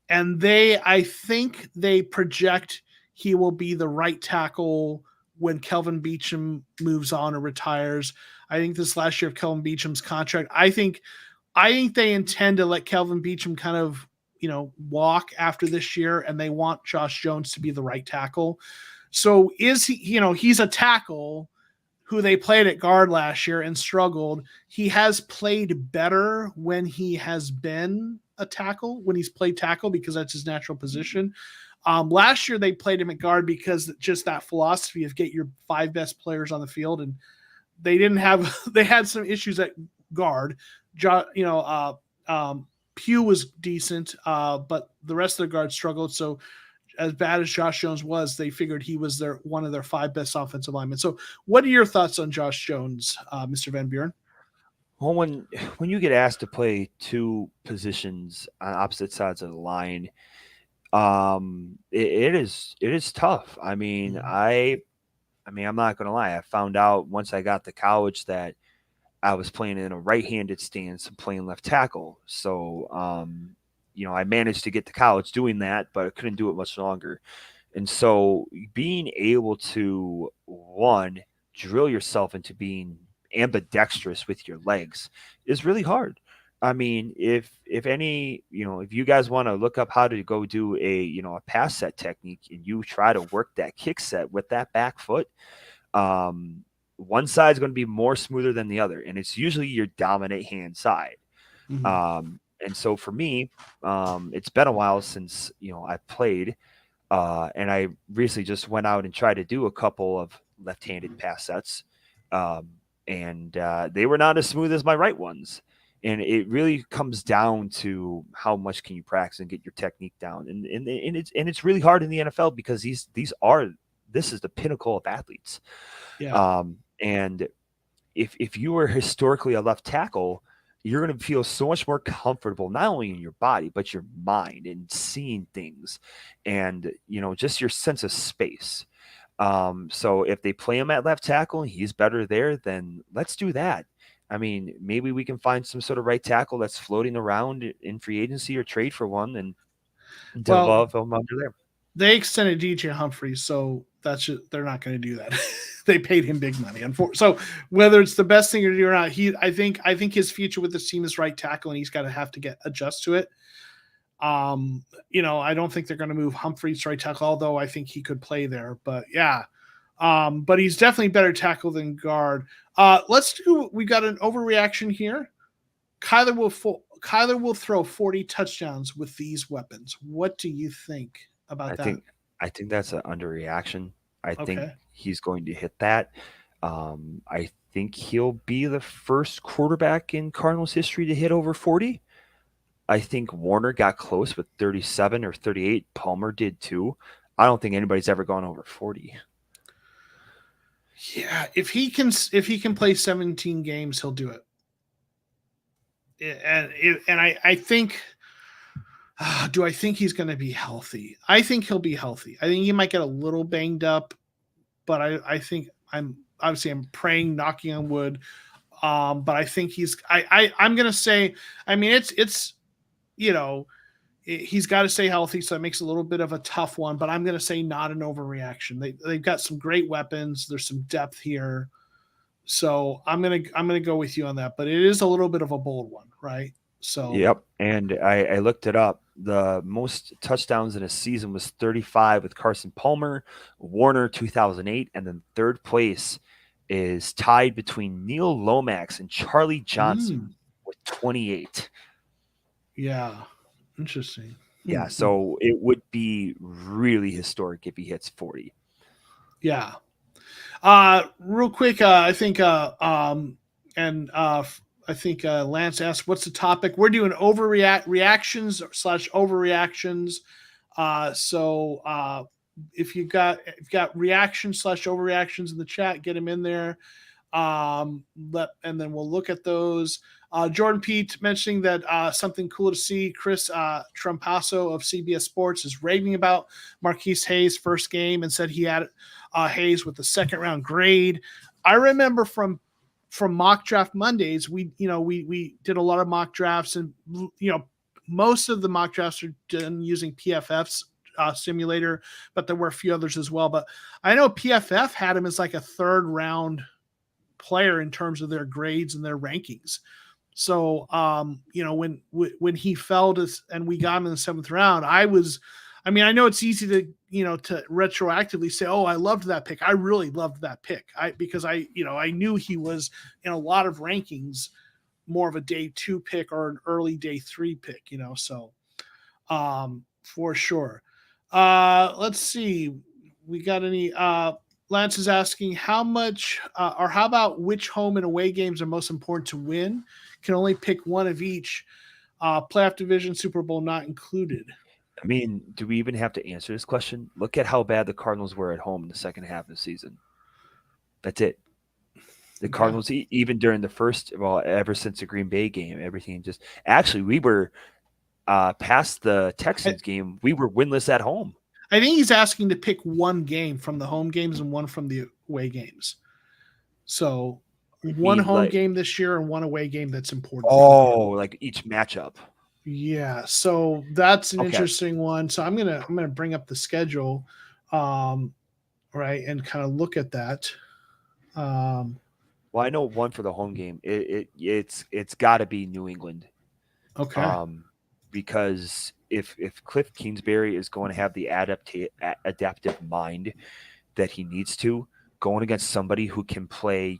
And I think they project he will be the right tackle when Kelvin Beachum moves on or retires. I think this last year of Kelvin Beachum's contract, I think they intend to let Kelvin Beachum kind of, walk after this year, and they want Josh Jones to be the right tackle. So is he, he's a tackle who they played at guard last year and struggled. He has played better when he has been a tackle, when he's played tackle, because that's his natural position. Last year they played him at guard because just that philosophy of get your 5 best players on the field, and they had some issues at guard. Pugh was decent, but the rest of the guards struggled. So as bad as Josh Jones was, they figured he was one of their 5 best offensive linemen. So what are your thoughts on Josh Jones, Mr. Van Buren? Well, when you get asked to play 2 positions on opposite sides of the line, it is tough. I mean, I'm not going to lie. I found out once I got to college that I was playing in a right-handed stance and playing left tackle. So, I managed to get to college doing that, but I couldn't do it much longer. And so being able to, one, drill yourself into being ambidextrous with your legs is really hard. I mean, if you guys want to look up how to go do a pass set technique and you try to work that kick set with that back foot, one side is going to be more smoother than the other, and it's usually your dominant hand side. And so for me, it's been a while since I played, and I recently just went out and tried to do a couple of left-handed pass sets, and they were not as smooth as my right ones. And it really comes down to how much can you practice and get your technique down, and it's really hard in the NFL because this is the pinnacle of athletes. Yeah. And if you were historically a left tackle, you're going to feel so much more comfortable, not only in your body, but your mind and seeing things and, just your sense of space. So if they play him at left tackle and he's better there, then let's do that. I mean, maybe we can find some sort of right tackle that's floating around in free agency or trade for one and develop him under there. They extended DJ Humphries, so they're not going to do that. They paid him big money. So whether it's the best thing to do or not, I think his future with this team is right tackle, and he's got to have to adjust to it. I don't think they're going to move Humphreys to right tackle, although I think he could play there. But yeah, but he's definitely better tackle than guard. We got an overreaction here. Kyler will throw 40 touchdowns with these weapons. What do you think about that? I think that's an underreaction. I think Okay. he's going to hit that. I think he'll be the first quarterback in Cardinals history to hit over 40. I think Warner got close with 37 or 38. Palmer did too. I don't think anybody's ever gone over 40. Yeah, if he can play 17 games, he'll do it. And I think, do I think he's going to be healthy? I think he'll be healthy. I think he might get a little banged up, but I think I'm praying, knocking on wood. But I think I'm going to say, I mean, it's he's got to stay healthy, so it makes it a little bit of a tough one. But I'm going to say not an overreaction. They've got some great weapons. There's some depth here, so I'm gonna go with you on that. But it is a little bit of a bold one, right? So Yep. And I looked it up. The most touchdowns in a season was 35 with Carson Palmer, Warner 2008, and then third place is tied between Neil Lomax and Charlie Johnson with 28. Yeah. Interesting. Yeah, so it would be really historic if he hits 40. Yeah. Real quick, I think Lance asked, "What's the topic?" We're doing reactions / overreactions. So if you got reactions / overreactions in the chat, get them in there. And then we'll look at those. Jordan Pete mentioning that something cool to see. Chris Trampasso of CBS Sports is raving about Marquise Hayes' first game and said he had Hayes with the second round grade. I remember from mock draft Mondays, we did a lot of mock drafts, and most of the mock drafts are done using PFF's simulator, but there were a few others as well. But I know PFF had him as like a third round player in terms of their grades and their rankings. So, when he fell and we got him in the seventh round, I know it's easy to retroactively say, oh, I loved that pick. I really loved that pick. Because I knew he was in a lot of rankings, more of a day 2 pick or an early day 3 pick, so, for sure. Let's see. We got any, Lance is asking how much or how about which home and away games are most important to win? Can only pick one of each. Playoff division, Super Bowl not included. I mean, do we even have to answer this question? Look at how bad the Cardinals were at home in the second half of the season. That's it. The Cardinals, even during the first, ever since the Green Bay game, everything just – actually, we were past the Texans game. We were winless at home. I think he's asking to pick one game from the home games and one from the away games. So one home game this year and one away game that's important. Oh, like each matchup. Yeah. So that's an interesting one. So I'm gonna bring up the schedule, right, and kind of look at that. Well, I know one for the home game. It's got to be New England. Okay. Because if Cliff Kingsbury is going to have the adaptive mind that he needs to, going against somebody who can play,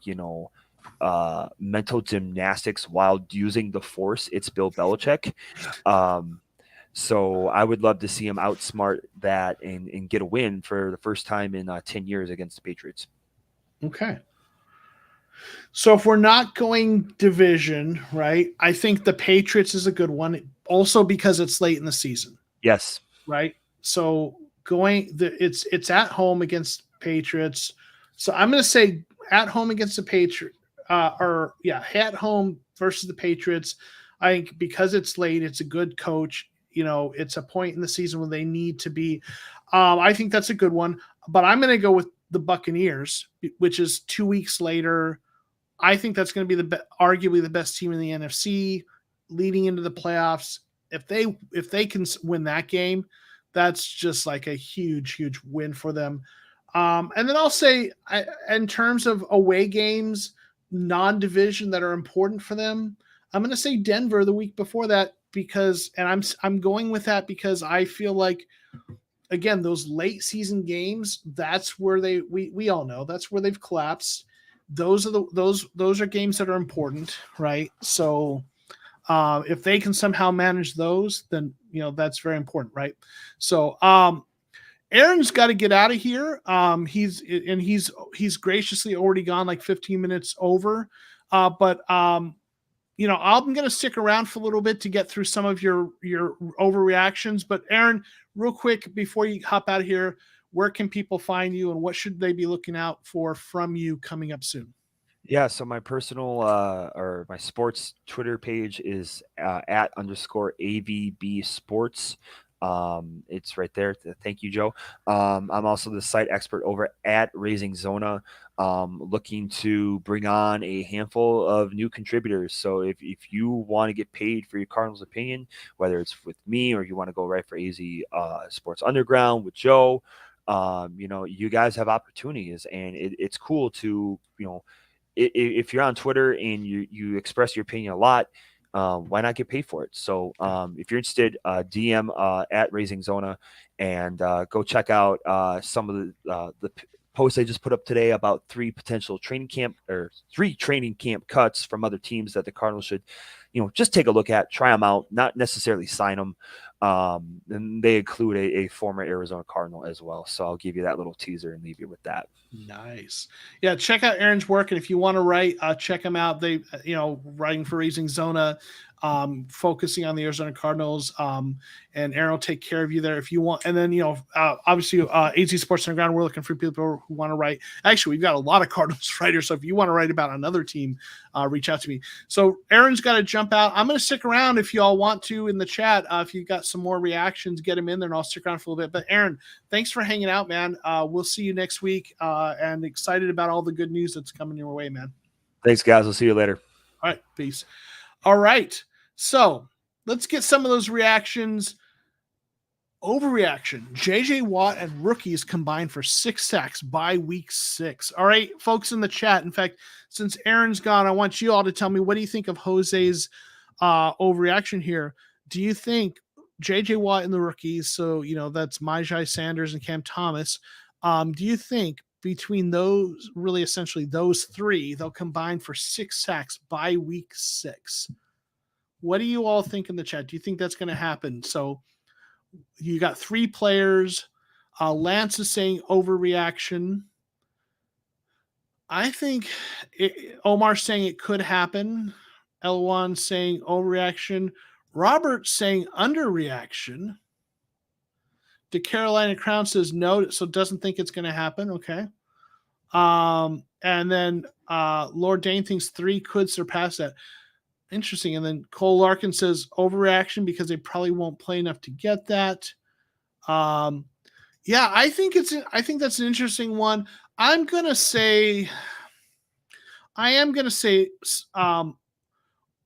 mental gymnastics while using the force, it's Bill Belichick. So I would love to see him outsmart that and get a win for the first time in 10 years against the Patriots. Okay. So if we're not going division, right, I think the Patriots is a good one, also because it's late in the season. Yes. Right. So it's at home against Patriots. So I'm going to say at home against the Patriots, at home versus the Patriots. I think because it's late, it's a good coach. It's a point in the season when they need to be. I think that's a good one. But I'm going to go with the Buccaneers, which is 2 weeks later. I think that's going to be arguably the best team in the NFC leading into the playoffs. If they can win that game, that's just like a huge, huge win for them. And then I'll say, in terms of away games, non-division that are important for them, I'm going to say Denver the week before that because, and I'm going with that because I feel like, again, those late season games, that's where we all know that's where they've collapsed. Those are games that are important, right? So if they can somehow manage those, then that's very important, right? So Aarron's got to get out of here. He's graciously already gone like 15 minutes over. But I'm going to stick around for a little bit to get through some of your overreactions. But Aarron, real quick before you hop out of here, where can people find you and what should they be looking out for from you coming up soon? Yeah, so my personal or my sports Twitter page is @_AVB Sports. It's right there. Thank you, Joe. I'm also the site expert over at Raising Zona, looking to bring on a handful of new contributors. So if you want to get paid for your Cardinals opinion, whether it's with me or you want to go right for AZ Sports Underground with Joe, you guys have opportunities, and it's cool to if you're on Twitter and you express your opinion a lot, why not get paid for it? So if you're interested, DM at Raising Zona and go check out some of the posts I just put up today about three training camp cuts from other teams that the Cardinals should, just take a look at, try them out, not necessarily sign them. And they include a former Arizona Cardinal as well. So I'll give you that little teaser and leave you with that. Nice. Yeah. Check out Aarron's work. And if you want to write, check him out. They, writing for Raising Zona, focusing on the Arizona Cardinals, and Aarron will take care of you there if you want. And then, obviously, AZ Sports Underground, we're looking for people who want to write. Actually, we've got a lot of Cardinals writers. So if you want to write about another team, reach out to me. So Aarron's got to jump out. I'm going to stick around if you all want to in the chat. If you've got some more reactions, get them in there and I'll stick around for a little bit. But Aarron, thanks for hanging out, man. We'll see you next week, and excited about all the good news that's coming your way, man. Thanks, guys. We'll see you later. All right. Peace. All right. So let's get some of those reactions. Overreaction. J.J. Watt and rookies combined for 6 sacks by week 6. All right, folks in the chat. In fact, since Aarron's gone, I want you all to tell me, what do you think of Jose's overreaction here? Do you think J.J. Watt and the rookies, so, that's Myjai Sanders and Cam Thomas, do you think between those, really essentially those three, they'll combine for 6 sacks by week 6? What do you all think in the chat? Do you think that's going to happen? So you got 3 players. Lance is saying overreaction. I think Omar's saying it could happen. Elwan saying overreaction. Robert saying underreaction. The Carolina Crown says no, so doesn't think it's going to happen. Okay. And then Lord Dane thinks 3 could surpass that. Interesting. And then Cole Larkin says overreaction because they probably won't play enough to get that. Yeah, I think that's an interesting one. I am gonna say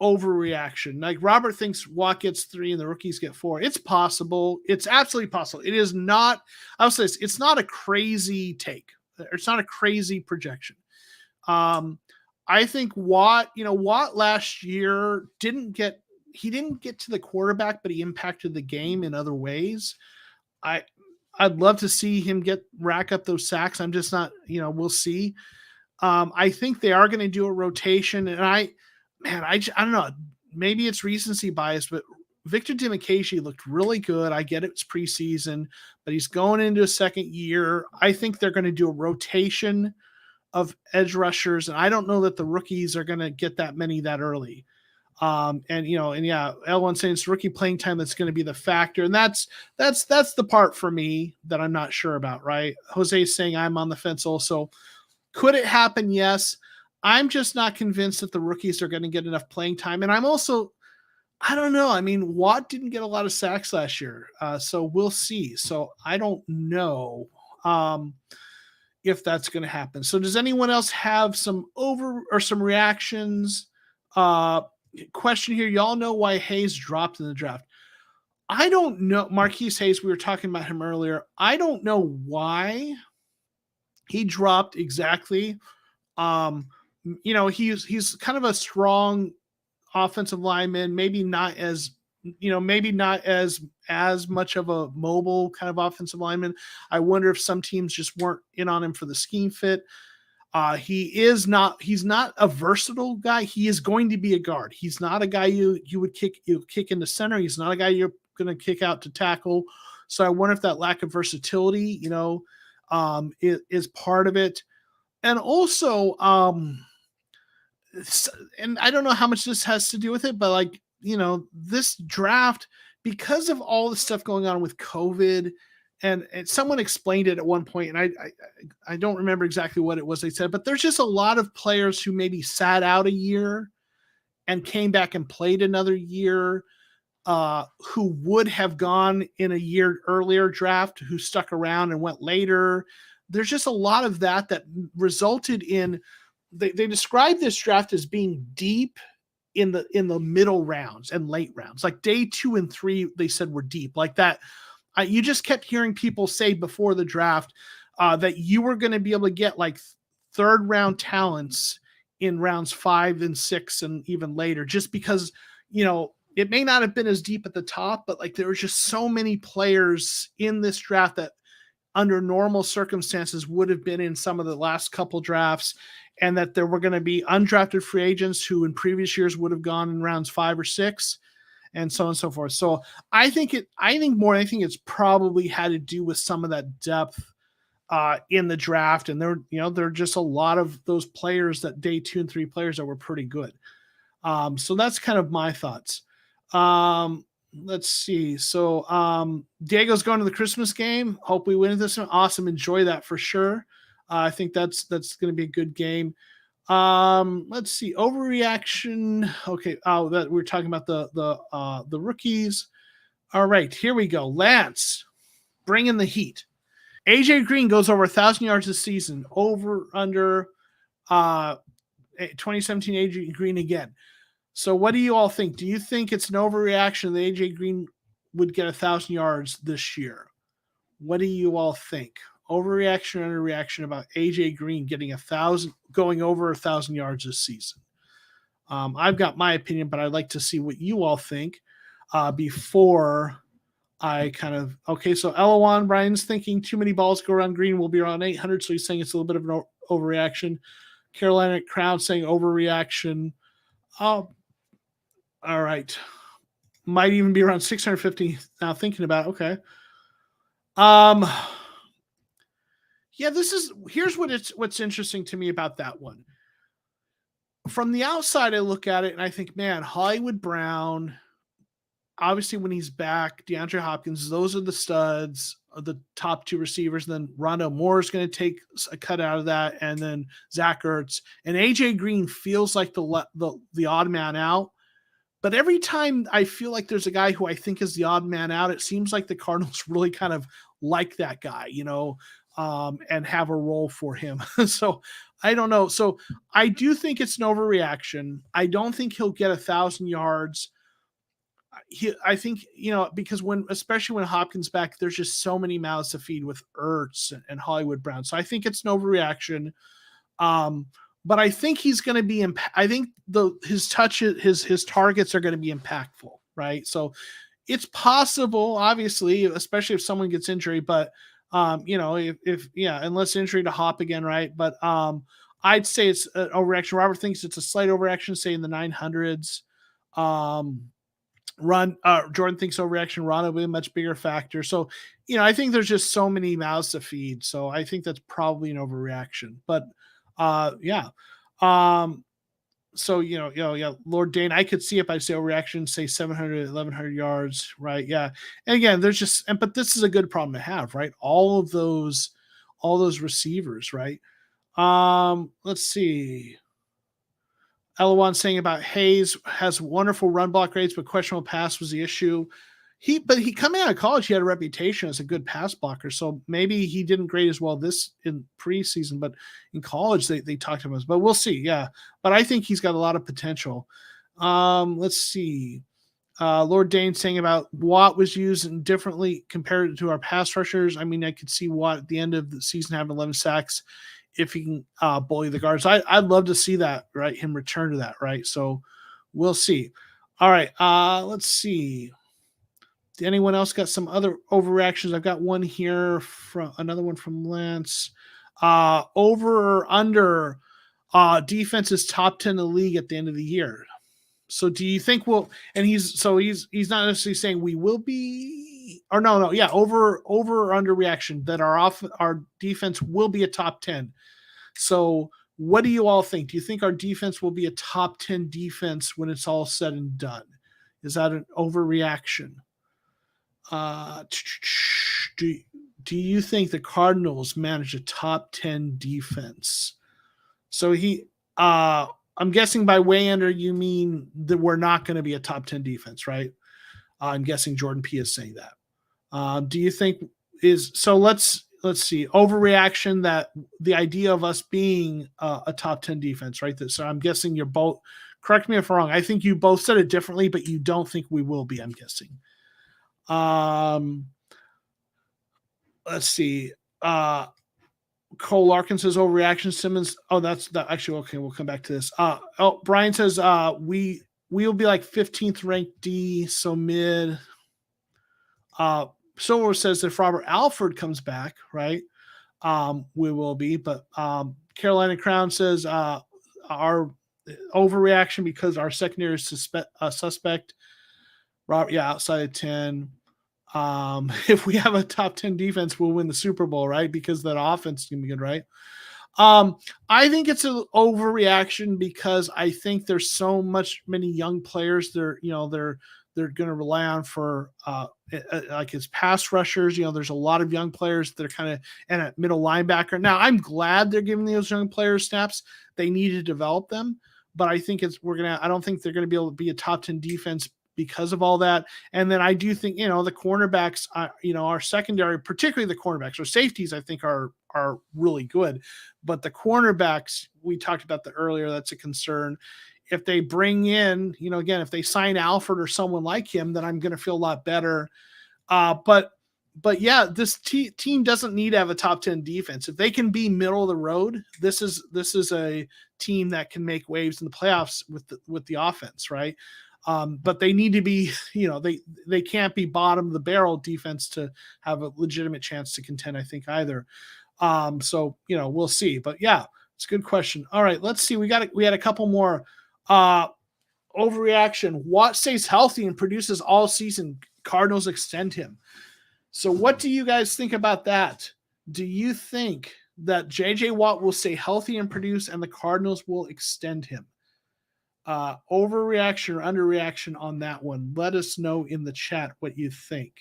overreaction. Like Robert thinks Watt gets 3 and the rookies get 4. It's possible. It's absolutely possible. It is not. I would say it's not a crazy take. It's not a crazy projection. I think Watt last year didn't get to the quarterback, but he impacted the game in other ways. I'd love to see him rack up those sacks. I'm just not, we'll see. I think they are going to do a rotation, and I don't know. Maybe it's recency bias, but Victor Dimukeje looked really good. I get it's preseason, but he's going into a second year. I think they're going to do a rotation of edge rushers, and I don't know that the rookies are going to get that many that early. And L1 saying it's rookie playing time that's going to be the factor, and that's the part for me that I'm not sure about. Right? Jose is saying I'm on the fence also. Could it happen? Yes. I'm just not convinced that the rookies are going to get enough playing time, and I'm also, I don't know. I mean, Watt didn't get a lot of sacks last year, so we'll see. So I don't know. If that's going to happen. So does anyone else have some reactions? Question here. Y'all know why Hayes dropped in the draft. I don't know. Marquise Hayes, we were talking about him earlier. I don't know why. He dropped exactly. He's kind of a strong offensive lineman, maybe not as much of a mobile kind of offensive lineman. I wonder if some teams just weren't in on him for the scheme fit. He's not a versatile guy. He is going to be a guard. He's not a guy you would kick into center. He's not a guy you're going to kick out to tackle. So I wonder if that lack of versatility, is part of it. And also, and I don't know how much this has to do with it, but this draft, because of all the stuff going on with COVID, and someone explained it at one point, and I don't remember exactly what it was they said, but there's just a lot of players who maybe sat out a year and came back and played another year, who would have gone in a year earlier draft, who stuck around and went later. There's just a lot of that resulted in, they described this draft as being deep in the middle rounds and late rounds. Like day 2 and 3, they said were deep like that. You just kept hearing people say before the draft that you were going to be able to get like third round talents in rounds 5 and 6 and even later, just because, it may not have been as deep at the top, but like there were just so many players in this draft that under normal circumstances would have been in some of the last couple drafts, and that there were going to be undrafted free agents who in previous years would have gone in rounds 5 or 6, and so on and so forth. So I think more than anything, it's probably had to do with some of that depth in the draft. And there are just a lot of those players, that day 2 and 3 players, that were pretty good. So that's kind of my thoughts. Let's see. So Diego's going to the Christmas game. Hope we win this one. Awesome. Enjoy that for sure. I think that's going to be a good game. Let's see. Overreaction. Okay. Oh, that we're talking about the rookies. All right, here we go. Lance, bring in the heat. AJ Green goes over 1,000 yards this season. Over under 2017 AJ Green again. So what do you all think? Do you think it's an overreaction that AJ Green would get 1,000 yards this year? What do you all think? Overreaction or underreaction about AJ Green getting going over 1,000 yards this season? I've got my opinion, but I'd like to see what you all think before I kind of. Okay, so Elawan, Brian's thinking too many balls go around Green, will be around 800, so he's saying it's a little bit of an overreaction. Carolina crowd saying overreaction. All right. Might even be around 650 now thinking about it. Okay. Yeah, here's what's interesting to me about that one. From the outside, I look at it and I think, man, Hollywood Brown, obviously when he's back, DeAndre Hopkins, those are the studs, the top 2 receivers. And then Rondale Moore is going to take a cut out of that. And then Zach Ertz and AJ Green feels like the odd man out. But every time I feel like there's a guy who I think is the odd man out, it seems like the Cardinals really kind of like that guy, and have a role for him. So I don't know. So I do think it's an overreaction. I don't think he'll get 1,000 yards. I think, because especially when Hopkins back, there's just so many mouths to feed with Ertz and Hollywood Brown. So I think it's an overreaction. But I think he's going to be. I think his targets are going to be impactful, right? So it's possible, obviously, especially if someone gets injury. But unless injury to Hop again, right? But I'd say it's an overreaction. Robert thinks it's a slight overreaction, say in the 900s. Jordan thinks overreaction. Ron will be a much bigger factor. So I think there's just so many mouths to feed. So I think that's probably an overreaction. But yeah. So, Lord Dane, I could see if I say overreaction, say 700, 1,100 yards, right? Yeah. And again, but this is a good problem to have, right? All those receivers, right? Let's see. Elawan saying about Hayes has wonderful run block rates, but questionable pass was the issue. But he coming out of college, he had a reputation as a good pass blocker. So maybe he didn't grade as well this in preseason, but in college they talked to him as. But we'll see. Yeah, but I think he's got a lot of potential. Let's see. Lord Dane saying about Watt was used differently compared to our pass rushers. I mean, I could see Watt at the end of the season having 11 sacks if he can bully the guards. I'd love to see that, right? Him return to that, right? So we'll see. All right, let's see. Anyone else got some other overreactions? I've got one here from another one from Lance. Over or under defense is top 10 in the league at the end of the year. So do you think he's not necessarily saying we will be, or no, yeah, over or under reaction that our defense will be a top 10. So what do you all think? Do you think our defense will be a top 10 defense when it's all said and done? Is that an overreaction? Do you think the Cardinals manage a top 10 defense? So I'm guessing by way under you mean that we're not going to be a top 10 defense, right? I'm guessing Jordan P is saying that. Do you think let's see, overreaction that the idea of us being a top 10 defense, right? So I'm guessing you're both, correct me if I'm wrong. I think you both said it differently, but you don't think we will be, I'm guessing. Let's see. Cole Larkin says overreaction. Simmons. Oh, that's that. Actually, okay. We'll come back to this. Brian says we will be like 15th ranked D, so mid. Silver says if Robert Alford comes back, right, we will be. But Carolina Crown says our overreaction because our secondary is suspect. Robert, yeah, outside of 10. If we have a top 10 defense, we'll win the Super Bowl, right? Because that offense is gonna be good, right? I think it's an overreaction because I think there's so many young players they're going to rely on for like his pass rushers. There's a lot of young players that are kind of and a middle linebacker. Now I'm glad they're giving those young players snaps. They need to develop them, but I think I don't think they're going to be able to be a top 10 defense because of all that. And then I do think, the cornerbacks, our secondary, particularly the cornerbacks or safeties, I think are really good. But the cornerbacks, we talked about that earlier, that's a concern. If they bring in, again, if they sign Alford or someone like him, then I'm going to feel a lot better. But yeah, this team doesn't need to have a top 10 defense. If they can be middle of the road, this is a team that can make waves in the playoffs with the offense, right? But they need to be, they can't be bottom of the barrel defense to have a legitimate chance to contend, I think, either. So, we'll see. But yeah, it's a good question. All right, let's see. We had a couple more. Overreaction. Watt stays healthy and produces all season. Cardinals extend him. So what do you guys think about that? Do you think that J.J. Watt will stay healthy and produce and the Cardinals will extend him? Overreaction or underreaction on that one? Let us know in the chat what you think.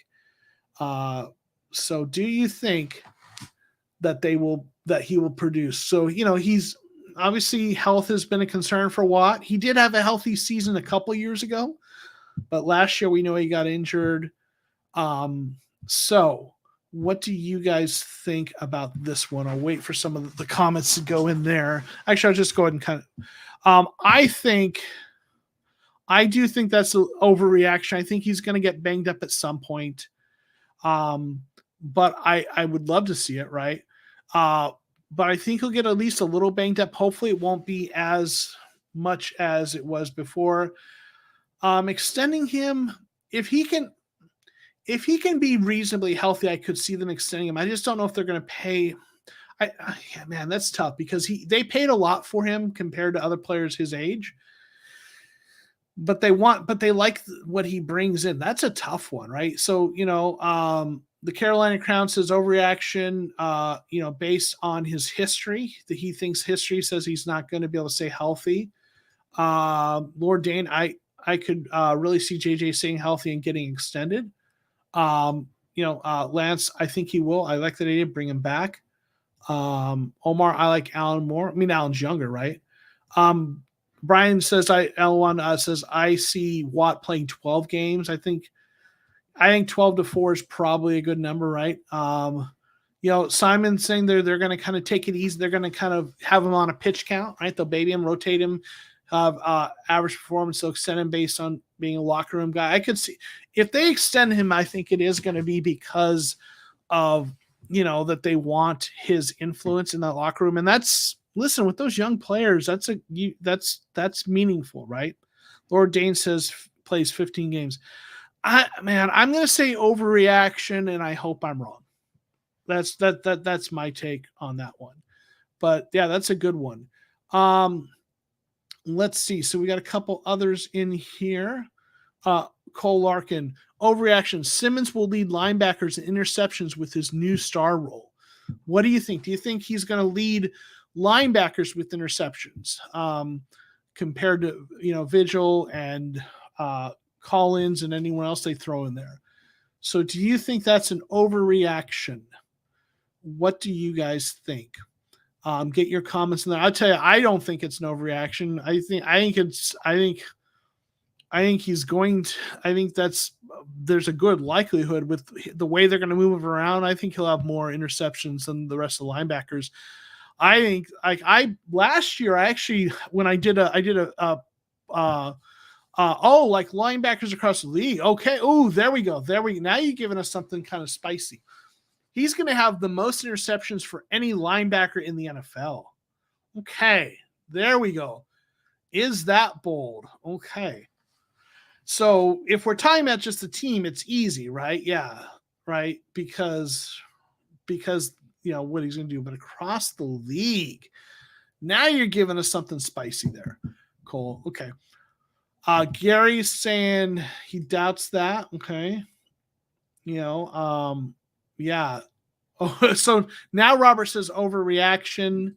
So do you think that he will produce? So, he's obviously health has been a concern for Watt. He did have a healthy season a couple years ago, but last year we know he got injured. So what do you guys think about this one? I'll wait for some of the comments to go in there. Actually, I'll just go ahead and kind of, I do think that's an overreaction. I think he's going to get banged up at some point. But I would love to see it, right? But I think he'll get at least a little banged up. Hopefully it won't be as much as it was before. Extending him, if he can be reasonably healthy, I could see them extending him. I just don't know if they're going to pay. Man, that's tough because they paid a lot for him compared to other players his age. But they like what he brings in. That's a tough one, right? So, the Carolina Crown says overreaction, based on his history, that he thinks history says he's not going to be able to stay healthy. Lord Dane, I could really see JJ staying healthy and getting extended. Lance, I think he will. I like that idea. Bring him back. Omar, I like Alan more. I mean, Alan's younger, right? Brian says L1 says I see Watt playing 12 games. I think 12-4 is probably a good number, right? Simon's saying they're going to kind of take it easy. They're going to kind of have him on a pitch count, right? They'll baby him, rotate him, have average performance. They'll extend him based on being a locker room guy. I could see if they extend him, I think it is going to be because of, that they want his influence in that locker room. And listen, with those young players, that's meaningful, right? Lord Dane says plays 15 games. I'm going to say overreaction, and I hope I'm wrong. That's my take on that one. But yeah, that's a good one. Let's see. So we got a couple others in here. Cole Larkin, overreaction. Simmons will lead linebackers in interceptions with his new star role. What do you think? Do you think he's going to lead linebackers with interceptions compared to, Vigil and Collins and anyone else they throw in there? So do you think that's an overreaction? What do you guys think? Get your comments in there. I'll tell you, I don't think it's an overreaction. I think there's a good likelihood with the way they're going to move him around. I think he'll have more interceptions than the rest of the linebackers. I think last year, when I did like linebackers across the league. Okay. Oh, there we go. Now you're giving us something kind of spicy. He's going to have the most interceptions for any linebacker in the NFL. Okay, there we go. Is that bold? Okay. So if we're talking about just the team, it's easy, right? Yeah, right? Because what he's going to do. But across the league, now you're giving us something spicy there, Cole. Okay. Gary's saying he doubts that. Okay. Yeah. Oh, so now Robert says overreaction.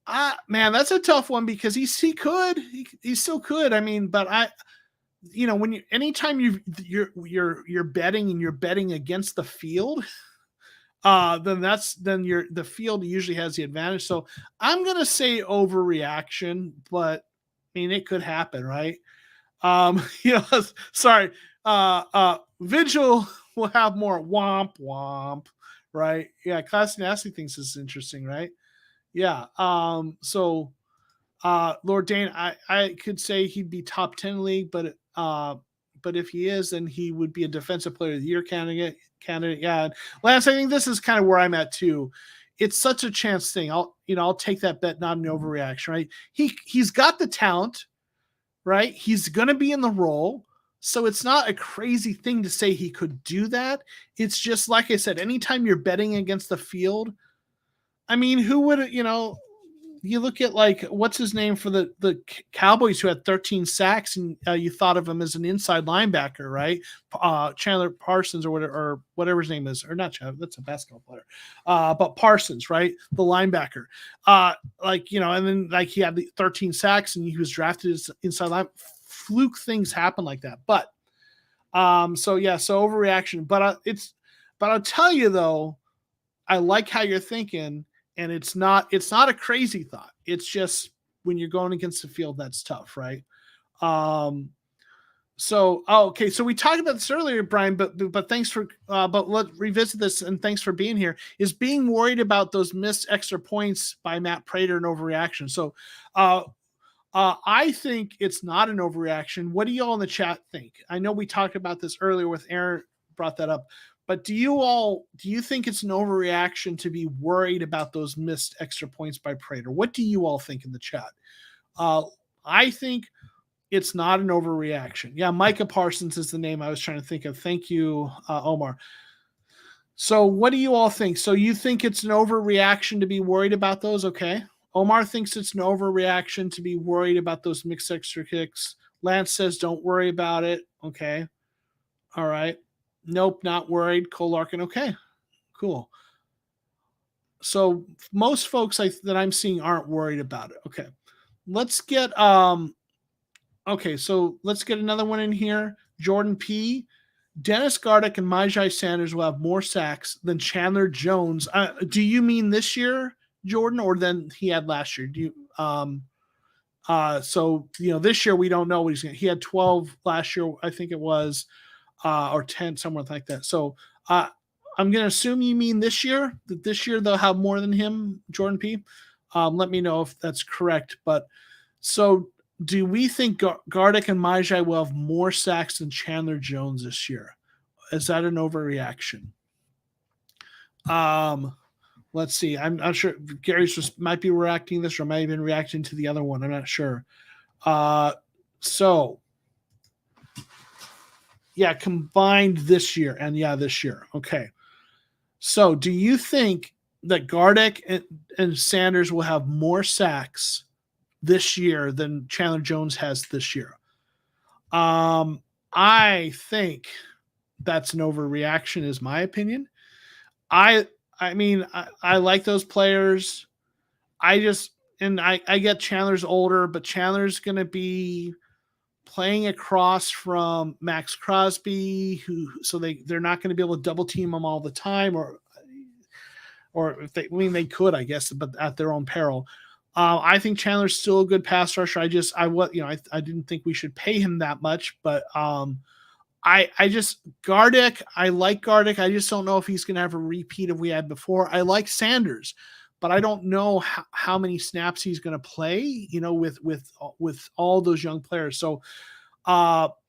That's a tough one because he still could. I mean, but anytime you're betting and you're betting against the field, then the field usually has the advantage. So I'm gonna say overreaction, but I mean it could happen, right? Sorry. Vigil will have more womp womp, right? Yeah, Class Nasty thinks this is interesting, right? Yeah. So Lord Dane, I could say he'd be top 10 league, but if he is, then he would be a defensive player of the year candidate. Yeah. Lance, I think this is kind of where I'm at too. It's such a chance thing. I'll take that bet, not an overreaction, right? He's got the talent, right? He's going to be in the role. So it's not a crazy thing to say he could do that. It's just, like I said, anytime you're betting against the field, I mean, who would, you look at what's his name for the Cowboys who had 13 sacks and you thought of him as an inside linebacker, right? Chandler Parsons or whatever his name is, or not Chandler, that's a basketball player. But Parsons, right? The linebacker. And then he had the 13 sacks and he was drafted as inside line. Fluke things happen like that. But so overreaction. But I'll tell you though, I like how you're thinking. And it's not a crazy thought. It's just when you're going against the field, that's tough, right? Okay. So we talked about this earlier, Brian, but thanks for, but let's revisit this and thanks for being here. Is being worried about those missed extra points by Matt Prater an overreaction? So, I think it's not an overreaction. What do you all in the chat think? I know we talked about this earlier with Aaron brought that up. But do you think it's an overreaction to be worried about those missed extra points by Prater? What do you all think in the chat? I think it's not an overreaction. Yeah, Micah Parsons is the name I was trying to think of. Thank you, Omar. So what do you all think? So you think it's an overreaction to be worried about those? Okay. Omar thinks it's an overreaction to be worried about those mixed extra kicks. Lance says don't worry about it. Okay. All right. Nope, not worried. Cole Larkin. Okay, cool. So most folks that I'm seeing aren't worried about it. Okay, let's get so let's get another one in here. Jordan P. Dennis Gardeck and Myjai Sanders will have more sacks than Chandler Jones. Do you mean this year, Jordan, or than he had last year? Do you so this year we don't know what he's going to. He had 12 last year, I think it was. Or 10, somewhere like that. So I'm going to assume you mean this year, that this year they'll have more than him, Jordan P. Let me know if that's correct. But so do we think Gardeck and Majai will have more sacks than Chandler Jones this year? Is that an overreaction? Let's see. I'm not sure. Gary's just might be reacting this or might have been reacting to the other one. I'm not sure. So yeah, combined this year and this year. Okay. So do you think that Gardeck and Sanders will have more sacks this year than Chandler Jones has this year? I think that's an overreaction, is my opinion. I mean, I like those players. I get Chandler's older, but Chandler's going to be playing across from Max Crosby, so they're not going to be able to double team him all the time, or if they could, I guess, but at their own peril. I think Chandler's still a good pass rusher. I didn't think we should pay him that much, but Gardeck, I like Gardeck. I just don't know if he's going to have a repeat of we had before. I like Sanders, but I don't know how many snaps he's going to play, with all those young players. So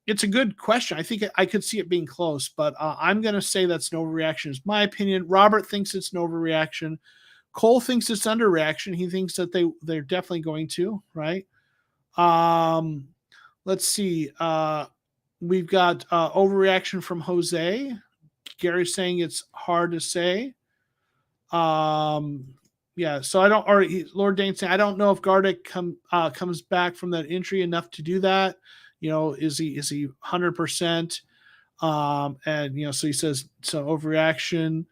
it's a good question. I think I could see it being close, but I'm going to say that's an overreaction, is my opinion. Robert thinks it's an overreaction. Cole thinks it's underreaction. He thinks that they're definitely going to, right? Let's see. We've got overreaction from Jose. Gary's saying it's hard to say. Yeah, so Lord Dane saying, I don't know if Gardeck comes back from that injury enough to do that. Is he 100%? And so he says, so overreaction.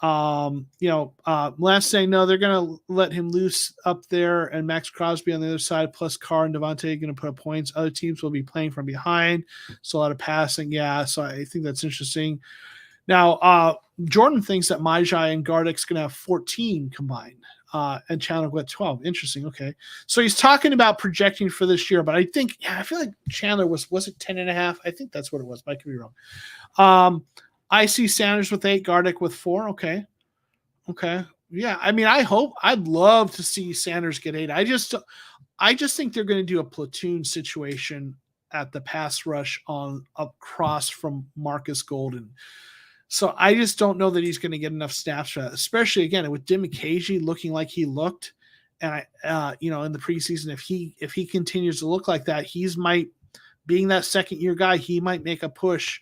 Lance saying no, they're gonna let him loose up there, and Max Crosby on the other side, plus Carr and Devontae are gonna put up points. Other teams will be playing from behind, so a lot of passing. Yeah, so I think that's interesting. Now, Jordan thinks that Majai and Gardeck's gonna have 14 combined, and Chandler will get 12. Interesting. Okay, so he's talking about projecting for this year, but I feel like Chandler was it 10.5? I think that's what it was, but I could be wrong. I see Sanders with 8, Gardeck with 4. Okay. Yeah, I mean, I'd love to see Sanders get 8. I just think they're going to do a platoon situation at the pass rush across from Marcus Golden. So I just don't know that he's going to get enough snaps for that, especially again with Dimikage looking like he looked, and in the preseason, if he continues to look like that, being that second year guy, he might make a push,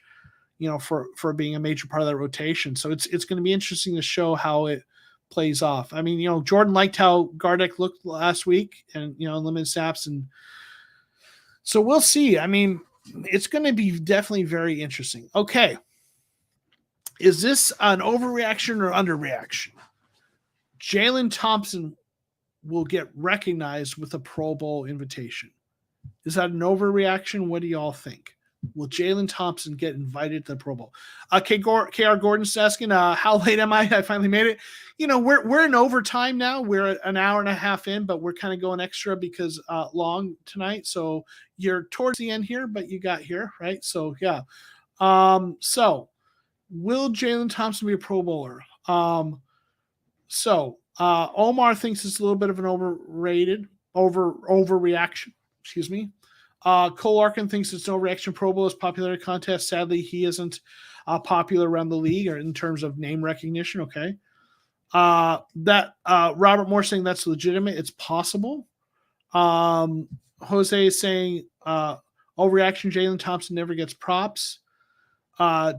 for being a major part of that rotation. So it's going to be interesting to show how it plays off. I mean, Jordan liked how Gardeck looked last week and, limited snaps. And so we'll see. I mean, it's going to be definitely very interesting. Okay. Is this an overreaction or underreaction? Jalen Thompson will get recognized with a Pro Bowl invitation. Is that an overreaction? What do y'all think? Will Jalen Thompson get invited to the Pro Bowl? KR Gordon's asking, how late am I? I finally made it. We're in overtime now. We're an hour and a half in, but we're kind of going extra because long tonight. So you're towards the end here, but you got here, right? So yeah. So will Jalen Thompson be a Pro Bowler? Omar thinks it's a little bit of an overreaction. Excuse me. Cole Larkin thinks it's no reaction. Pro Bowl is popularity contest. Sadly, he isn't popular around the league or in terms of name recognition. Okay. Robert Moore saying that's legitimate. It's possible. Jose is saying overreaction. Jalen Thompson never gets props. KR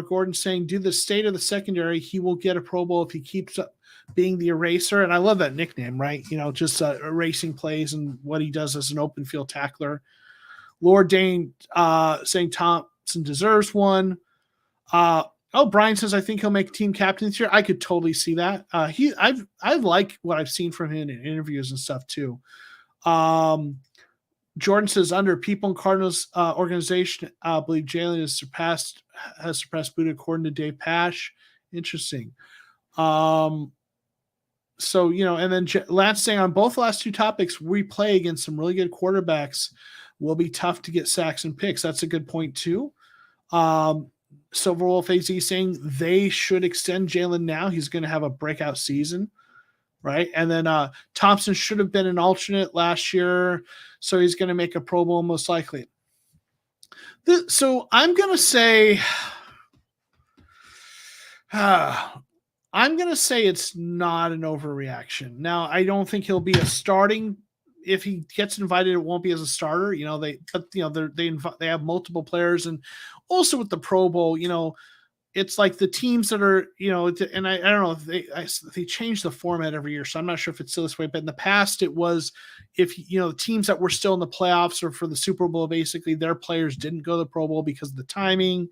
Gordon saying, due to the state of the secondary, he will get a Pro Bowl if he keeps up being the eraser. And I love that nickname, right? Just erasing plays and what he does as an open field tackler. Lord Dane saying Thompson deserves one. Brian says, I think he'll make team captain this year. I could totally see that. I've liked what I've seen from him in interviews and stuff too. Jordan says, under people in Cardinals organization, I believe Jalen has surpassed Buren according to Dave Pash. Interesting. And then Lance saying on both the last two topics, we play against some really good quarterbacks. Will be tough to get sacks and picks. That's a good point too. Silverwolf AZ saying they should extend Jalen now. He's going to have a breakout season. right? And then Thompson should have been an alternate last year, so he's going to make a Pro Bowl most likely. So I'm going to say, I'm going to say it's not an overreaction. Now, I don't think he'll be a starting. If he gets invited, it won't be as a starter. They have multiple players, and also with the Pro Bowl, it's like the teams that are, and I don't know if they change the format every year, so I'm not sure if it's still this way. But in the past, it was if the teams that were still in the playoffs or for the Super Bowl, basically their players didn't go to the Pro Bowl because of the timing.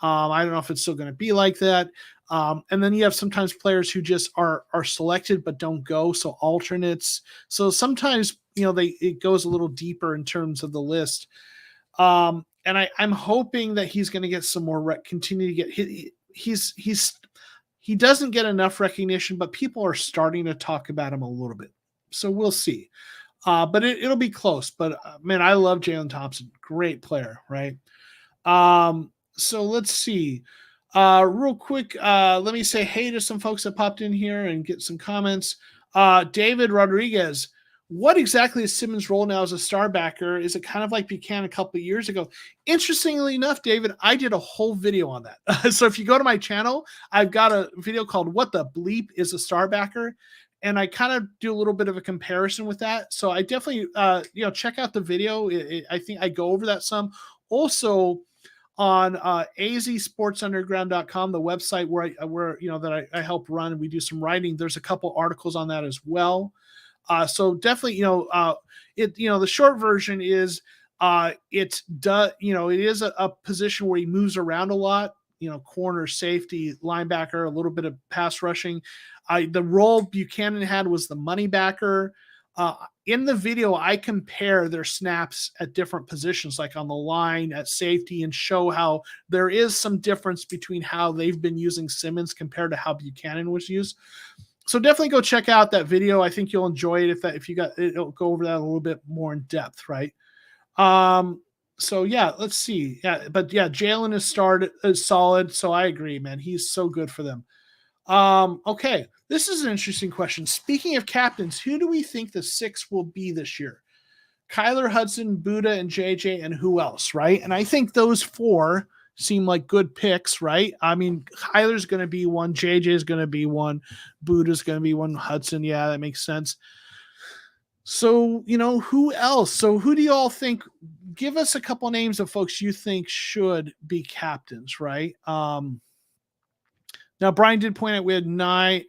I don't know if it's still going to be like that. And then you have sometimes players who just are selected but don't go, so alternates. So sometimes it goes a little deeper in terms of the list. And I'm hoping that he's going to get some more continue to get he doesn't get enough recognition, but people are starting to talk about him a little bit. So we'll see. But it'll be close. But man, I love Jalen Thompson. Great player, right? So let's see. Real quick, let me say hey to some folks that popped in here and get some comments. David Rodriguez, what exactly is Simmons' role now as a star backer? Is it kind of like Buchanan a couple of years ago? Interestingly enough, David, I did a whole video on that. So if you go to my channel, I've got a video called What the Bleep is a Star Backer? And I kind of do a little bit of a comparison with that. So I definitely, check out the video. I think I go over that some. Also, on azsportsunderground.com, the website where I help run, and we do some writing. There's a couple articles on that as well. So definitely, the short version is it is a position where he moves around a lot. Corner, safety, linebacker, a little bit of pass rushing. The role Buchanan had was the money backer. In the video, I compare their snaps at different positions, like on the line, at safety, and show how there is some difference between how they've been using Simmons compared to how Buchanan was used. So definitely go check out that video. I think you'll enjoy it it'll go over that a little bit more in depth, right? So yeah, let's see. Yeah, but yeah, Jalen is solid. So I agree, man. He's so good for them. Okay, this is an interesting question. Speaking of captains, who do we think the 6 will be this year? Kyler, Hudson, Buddha, and JJ, and who else, right? And I think those 4 seem like good picks, right? I mean, Kyler's going to be one, JJ is going to be one, Buddha's going to be one, Hudson, yeah, that makes sense. So, who else? So who do you all think? Give us a couple names of folks you think should be captains, right? Now, Brian did point out we had 9,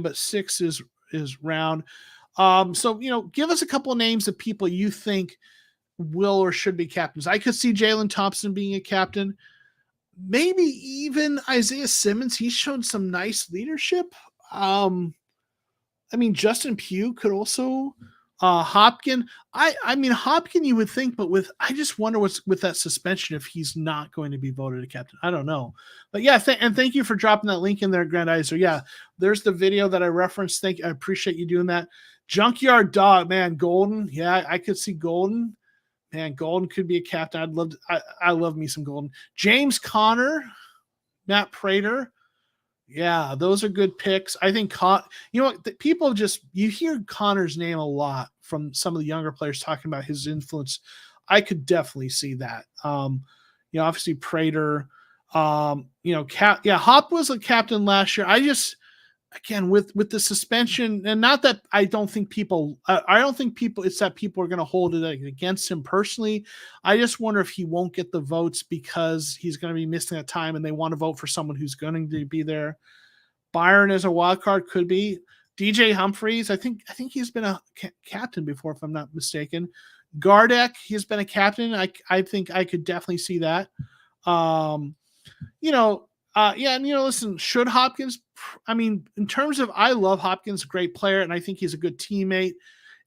but 6 is round. So, give us a couple of names of people you think will or should be captains. I could see Jalen Thompson being a captain. Maybe even Isaiah Simmons. He's shown some nice leadership. Justin Pugh could also. Hopkins. Hopkins you would think, but I just wonder what's with that suspension if he's not going to be voted a captain. I don't know. But yeah, and thank you for dropping that link in there, Grandizer. Yeah, there's the video that I referenced. I appreciate you doing that. Junkyard Dog, man, Golden. Yeah, I could see Golden. Man, Golden could be a captain. I love me some Golden. James Conner, Matt Prater. Yeah, those are good picks. I think, people you hear Connor's name a lot from some of the younger players talking about his influence. I could definitely see that. Obviously Prater, Hop was a captain last year. I just, again, with the suspension, and not that I don't think people, it's that people are going to hold it against him personally. I just wonder if he won't get the votes because he's going to be missing that time and they want to vote for someone who's going to be there. Byron as a wild card could be. DJ Humphreys, I think he's been a captain before, if I'm not mistaken. Gardeck, he's been a captain. I think I could definitely see that. Listen, should Hopkins, in terms of, I love Hopkins, great player, and I think he's a good teammate.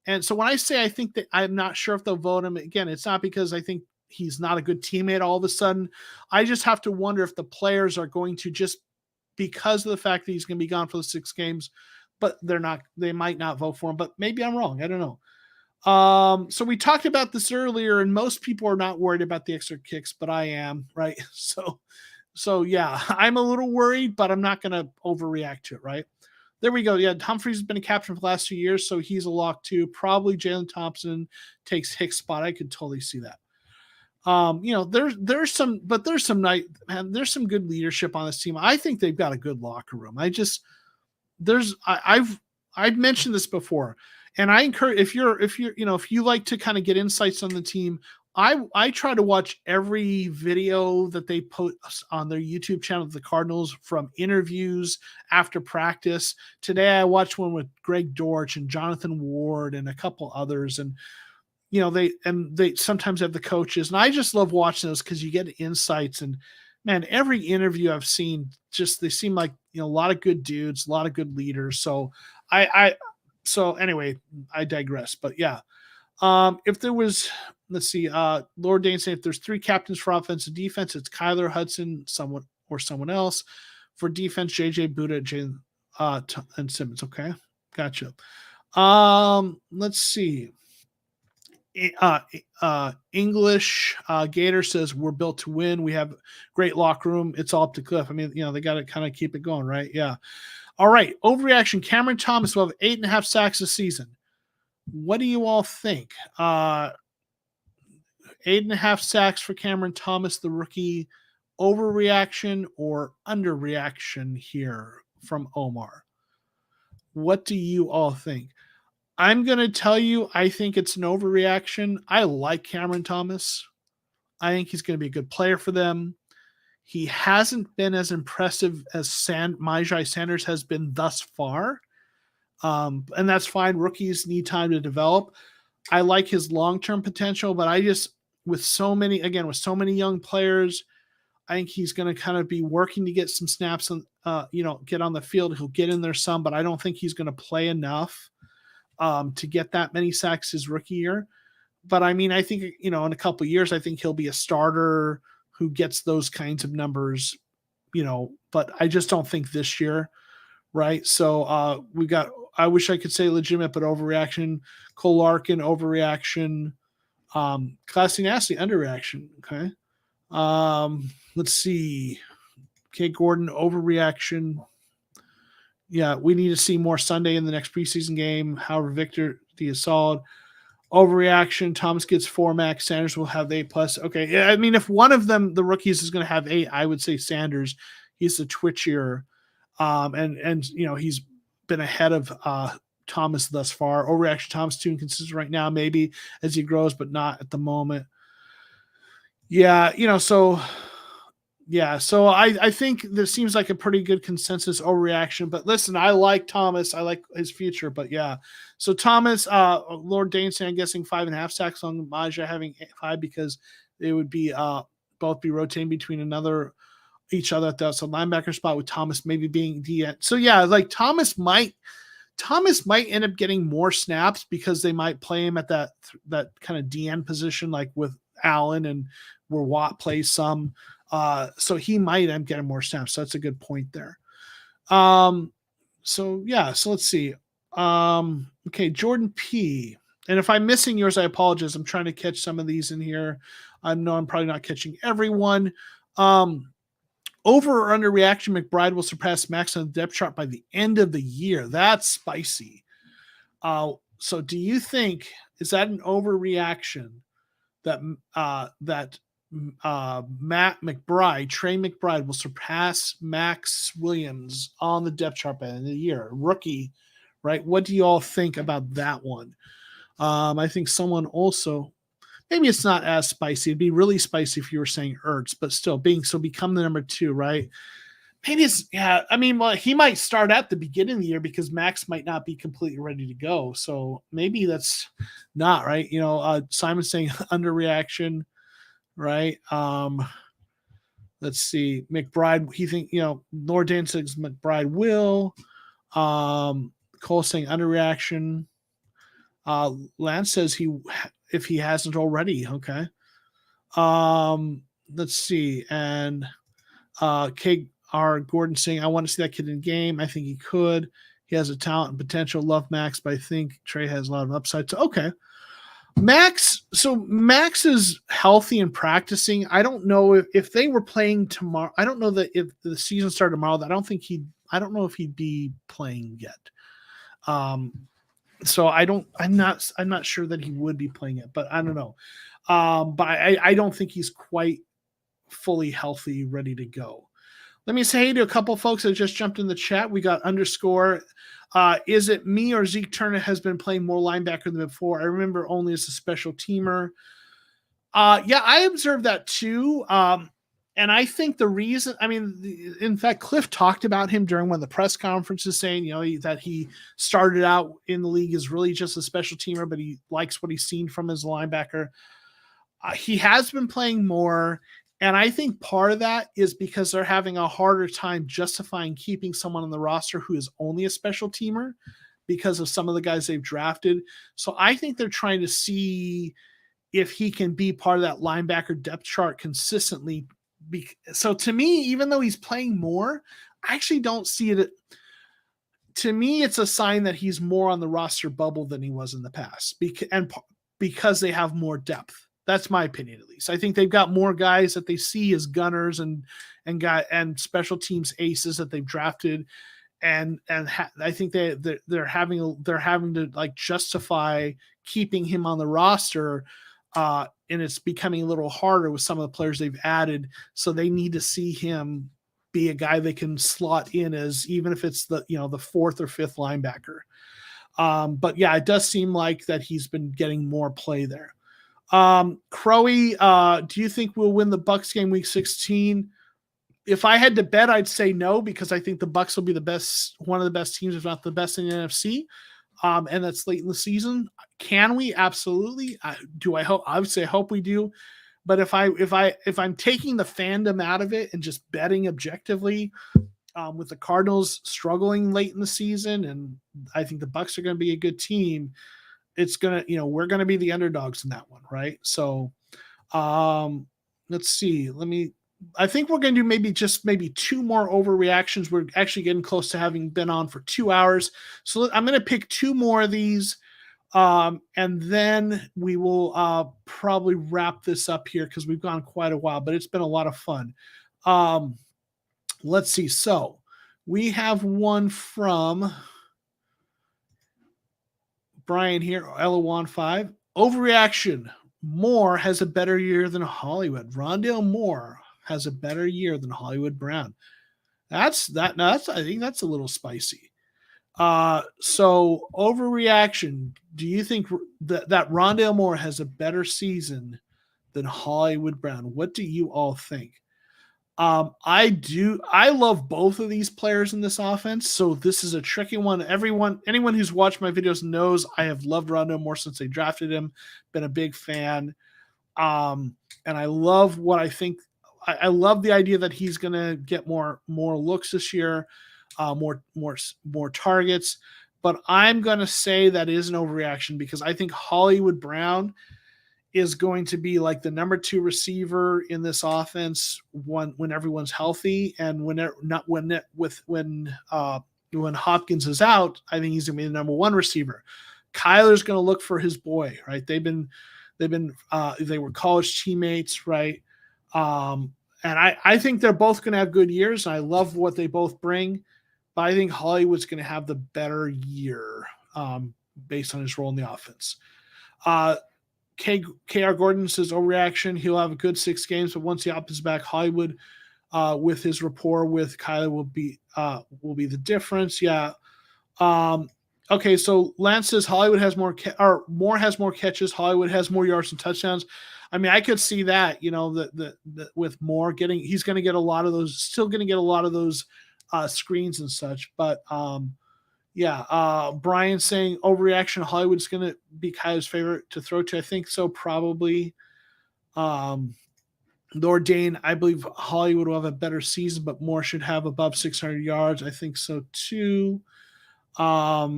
And so when I say I think that I'm not sure if they'll vote him, again, it's not because I think he's not a good teammate all of a sudden. I just have to wonder if the players are going to, just because of the fact that he's going to be gone for the 6 games, but they might not vote for him, but maybe I'm wrong. I don't know. So we talked about this earlier, and most people are not worried about the extra kicks, but I am, right? So yeah, I'm a little worried, but I'm not going to overreact to it, right? there we go. Yeah, Humphreys has been a captain for the last 2 years, so he's a lock too. Probably Jalen Thompson takes Hicks' spot. I could totally see that. There's some good leadership on this team. I think they've got a good locker room. I've mentioned this before, and I encourage if you like to kind of get insights on the team, I try to watch every video that they put on their YouTube channel of the Cardinals, from interviews after practice. Today I watched one with Greg Dortch and Jonathan Ward and a couple others, and they sometimes have the coaches, and I just love watching those because you get insights. And man, every interview I've seen, just they seem like a lot of good dudes, a lot of good leaders. So so anyway, I digress. But yeah, if there was, let's see, Lord Dane saying if there's 3 captains for offense and defense, it's Kyler, Hudson, someone else. For defense, JJ, Buda, Jalen, and Simmons. Okay, gotcha. Let's see. English Gator says we're built to win. We have great locker room. It's all up to Cliff. I mean, they got to kind of keep it going, right? Yeah. All right. Overreaction. Cameron Thomas will have 8.5 sacks this season. What do you all think? 8.5 sacks for Cameron Thomas, the rookie. Overreaction or underreaction here from Omar? What do you all think? I'm going to tell you, I think it's an overreaction. I like Cameron Thomas. I think he's going to be a good player for them. He hasn't been as impressive as Myjai Sanders has been thus far. And that's fine. Rookies need time to develop. I like his long-term potential, but with so many young players, I think he's going to kind of be working to get some snaps and, get on the field. He'll get in there some, but I don't think he's going to play enough to get that many sacks his rookie year. But I mean, I think, in a couple of years, I think he'll be a starter who gets those kinds of numbers, but I just don't think this year. Right. So I wish I could say legitimate, but overreaction. Cole Larkin, overreaction. Classy Nasty, underreaction. Okay. Let's see. Kate Gordon, overreaction. Yeah, we need to see more Sunday in the next preseason game. However, Victor D is solid. Overreaction. Thomas gets 4 max. Sanders will have 8+. Okay. Yeah, I mean, if one of them, the rookies, is going to have 8, I would say Sanders. He's the twitchier. And he's been ahead of Thomas thus far. Overreaction. Thomas too inconsistent right now, maybe as he grows, but not at the moment. Yeah, so I think there seems like a pretty good consensus overreaction. But listen, I like Thomas. I like his future. But yeah, so Thomas, Lord Dane saying, I'm guessing 5.5 sacks on Myjai having 5 because they would be both be rotating between each other at the outside linebacker spot, with Thomas maybe being DN. So yeah, like Thomas might end up getting more snaps because they might play him at that kind of DN position, like with Allen and where Watt plays some. So he might end up getting more snaps. So that's a good point there. So let's see. Okay, Jordan P. And if I'm missing yours, I apologize. I'm trying to catch some of these in here. I know I'm probably not catching everyone. Over or under reaction, McBride will surpass Max on the depth chart by the end of the year. That's spicy. So do you think, is that an overreaction that Trey McBride will surpass Max Williams on the depth chart by the end of the year? Rookie, right? What do you all think about that one? I think someone also, maybe it's not as spicy. It'd be really spicy if you were saying Ertz, but still become the number 2, right? Maybe it's, yeah. I mean, well, he might start at the beginning of the year because Max might not be completely ready to go. So maybe that's not right. Simon's saying underreaction, right? Let's see. McBride, he think, Lord Dan says McBride will. Cole saying underreaction. Lance says if he hasn't already. Okay. Let's see. And K.R. Gordon saying, I want to see that kid in game. I think he could. He has a talent and potential. Love Max, but I think Trey has a lot of upside. So, okay. Max is healthy and practicing. I don't know if they were playing tomorrow. I don't know that if the season started tomorrow, I don't think I don't know if he'd be playing yet. So I'm not sure that he would be playing it, but I don't know. But I don't think he's quite fully healthy, ready to go. Let me say hey to a couple folks that just jumped in the chat. We got underscore. Is it me or Zeke Turner has been playing more linebacker than before? I remember only as a special teamer. Yeah, I observed that too. And I think the reason, in fact, Cliff talked about him during one of the press conferences saying, that he started out in the league as really just a special teamer, but he likes what he's seen from his linebacker. He has been playing more. And I think part of that is because they're having a harder time justifying keeping someone on the roster who is only a special teamer because of some of the guys they've drafted. So I think they're trying to see if he can be part of that linebacker depth chart consistently. So to me, even though he's playing more, I actually don't see it. To me, it's a sign that he's more on the roster bubble than he was in the past, because they have more depth. That's my opinion, at least. I think they've got more guys that they see as gunners and special teams aces that they've drafted, and I think they're having to like justify keeping him on the roster, and it's becoming a little harder with some of the players they've added. So they need to see him be a guy they can slot in as, even if it's the fourth or fifth linebacker. But yeah, it does seem like that he's been getting more play there. Crowy, do you think we'll win the Bucs game week 16? If I had to bet, I'd say no, because I think the Bucs will be one of the best teams, if not the best in the NFC. And that's late in the season. Can we? Absolutely. Do I hope? I would say hope we do. But if I'm taking the fandom out of it and just betting objectively, with the Cardinals struggling late in the season, and I think the Bucs are going to be a good team, we're going to be the underdogs in that one, right? So, let's see. I think we're going to do maybe two more overreactions. We're actually getting close to having been on for 2 hours. So I'm going to pick two more of these. And then we will probably wrap this up here because we've gone quite a while, but it's been a lot of fun. Let's see. So we have one from Brian here, Ella15. Overreaction. Moore has a better year than Hollywood. Rondale Moore has a better year than Hollywood Brown. I think that's a little spicy. So overreaction. Do you think that Rondale Moore has a better season than Hollywood Brown? What do you all think? I do. I love both of these players in this offense. So this is a tricky one. Anyone who's watched my videos knows I have loved Rondale Moore since they drafted him. Been a big fan. And I love what I think. I love the idea that he's going to get more looks this year, more targets. But I'm going to say that is an overreaction because I think Hollywood Brown is going to be like the number 2 receiver in this offense when everyone's healthy, and when Hopkins is out, I think he's going to be the number 1 receiver. Kyler's going to look for his boy, right? They were college teammates, right? And I think they're both going to have good years. And I love what they both bring, but I think Hollywood's going to have the better year based on his role in the offense. KR Gordon says overreaction. He'll have a good 6 games, but once the offense is back, Hollywood, with his rapport with Kyler, will be the difference. Yeah. Okay, so Lance says Hollywood has Moore has more catches. Hollywood has more yards and touchdowns. I mean, I could see that, with Moore he's going to get a lot of those, still going to get a lot of those screens and such. But Brian saying overreaction. Hollywood's going to be Kyler's favorite to throw to. I think so, probably. Lord Dane, I believe Hollywood will have a better season, but Moore should have above 600 yards. I think so too. I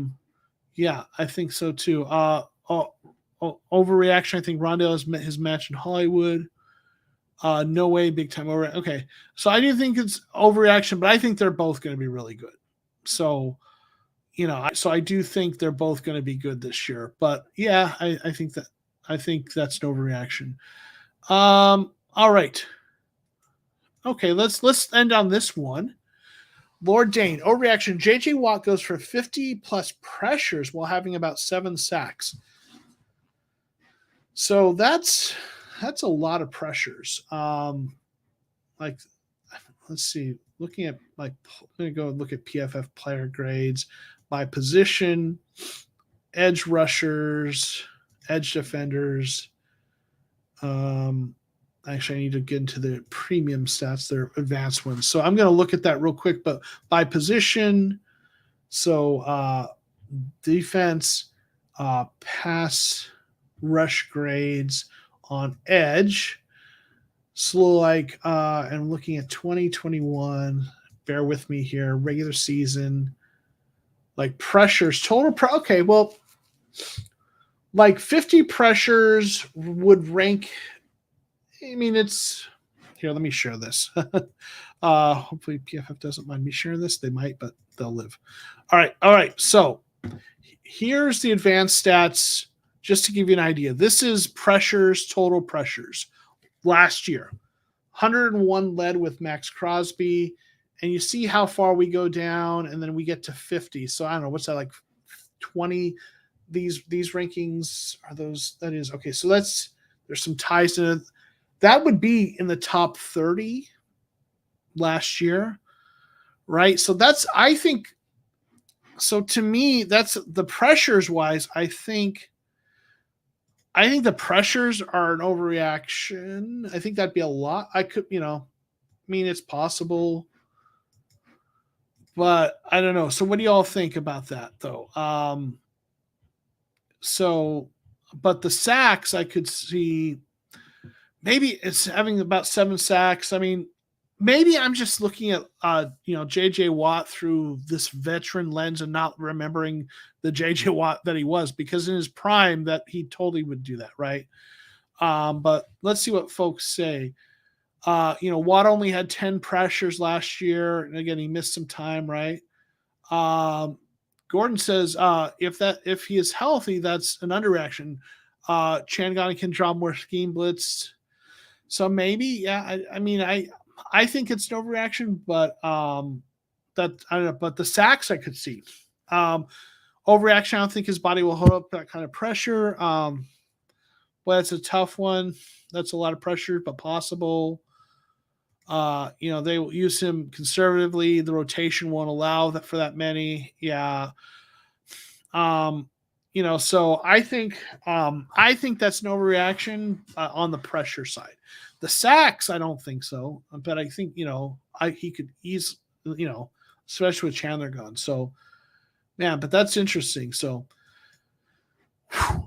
think so too. Overreaction. I think Rondale has met his match in Hollywood. No way, big time over. Okay, so I do think it's overreaction, but I think they're both going to be really good. So, I do think they're both going to be good this year. But yeah, I think that's an overreaction. All right. Okay, let's end on this one. Lord Dane, overreaction. JJ Watt goes for 50 plus pressures while having about 7 sacks. So that's a lot of pressures. Like, let's see. Looking at I'm gonna go look at PFF player grades by position, edge rushers, edge defenders. Actually, I need to get into the premium stats, their advanced ones. So I'm going to look at that real quick, but by position. So defense, pass rush grades on edge. So I'm looking at 2021. Bear with me here. Regular season, like pressures, total. Okay, well, like 50 pressures would rank. I mean, it's here. Let me share this. Hopefully PFF doesn't mind me sharing this. They might, but they'll live. All right. So here's the advanced stats just to give you an idea. This is pressures, total pressures. Last year, 101 led with Max Crosby, and you see how far we go down, and then we get to 50. So I don't know, what's that, like 20? These rankings are those. That is okay. So there's some ties to it. That would be in the top 30 last year, right? So I think, so to me, that's the pressures wise. I think the pressures are an overreaction. I think that'd be a lot. It's possible, but I don't know. So what do y'all think about that though? But the sacks I could see, maybe it's having about 7 sacks. I mean, maybe I'm just looking at JJ Watt through this veteran lens and not remembering the JJ Watt that he was, because in his prime that he totally would do that, right? But let's see what folks say. Watt only had 10 pressures last year, and again he missed some time, right? Gordon says if he is healthy, that's an underreaction. Changani can draw more scheme blitz. So maybe, yeah. I think it's an overreaction, but that I don't know. But the sacks I could see. Overreaction. I don't think his body will hold up that kind of pressure. But it's a tough one. That's a lot of pressure, but possible. They will use him conservatively. The rotation won't allow that for that many. Yeah. So I think that's an overreaction on the pressure side. The sacks, I don't think so, but I think he could ease, especially with Chandler gone. So, man, but that's interesting. So,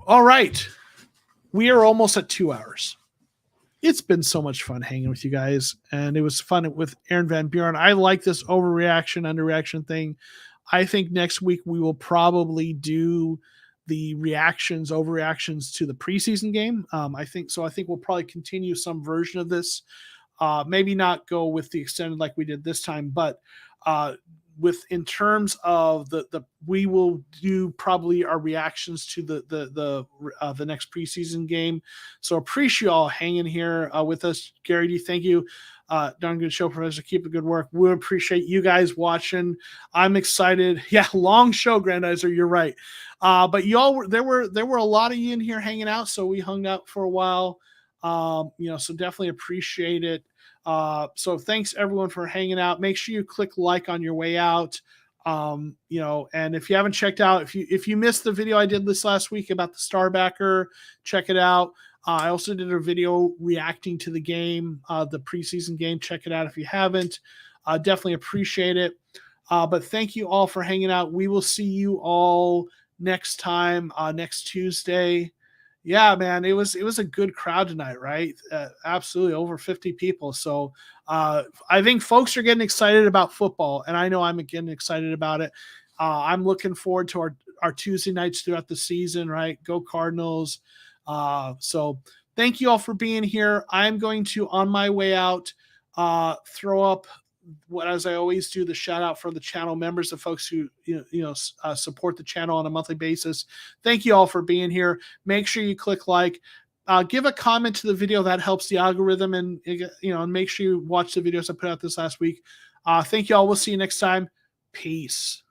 all right, we are almost at 2 hours. It's been so much fun hanging with you guys, and it was fun with Aarron Van Buren. I like this overreaction, underreaction thing. I think next week we will probably do the overreactions to the preseason game. I think we'll probably continue some version of this. Maybe not go with the extended like we did this time, but in terms of we will do probably our reactions to the next preseason game. So appreciate you all hanging here with us. Gary D, thank you. Darn good show, Professor. Keep the good work. We appreciate you guys watching. I'm excited. Yeah, long show, Grandizer. You're right. But y'all there were a lot of you in here hanging out, so we hung out for a while. So definitely appreciate it. So thanks everyone for hanging out. Make sure you click like on your way out. And if you haven't checked out, if you missed the video I did this last week about the Starbacker, check it out. I also did a video reacting to the game, the preseason game. Check it out if you haven't. Definitely appreciate it. But thank you all for hanging out. We will see you all next time, next Tuesday. Yeah, man, it was a good crowd tonight, right? Absolutely, over 50 people. So I think folks are getting excited about football, and I know I'm getting excited about it. I'm looking forward to our Tuesday nights throughout the season, right? Go Cardinals. So thank you all for being here. I'm going to, on my way out, throw up as I always do, the shout out for the channel members, the folks who support the channel on a monthly basis. Thank you all for being here. Make sure you click like. give a comment to the video. That helps the algorithm, and and make sure you watch the videos I put out this last week. Thank you all. We'll see you next time. Peace.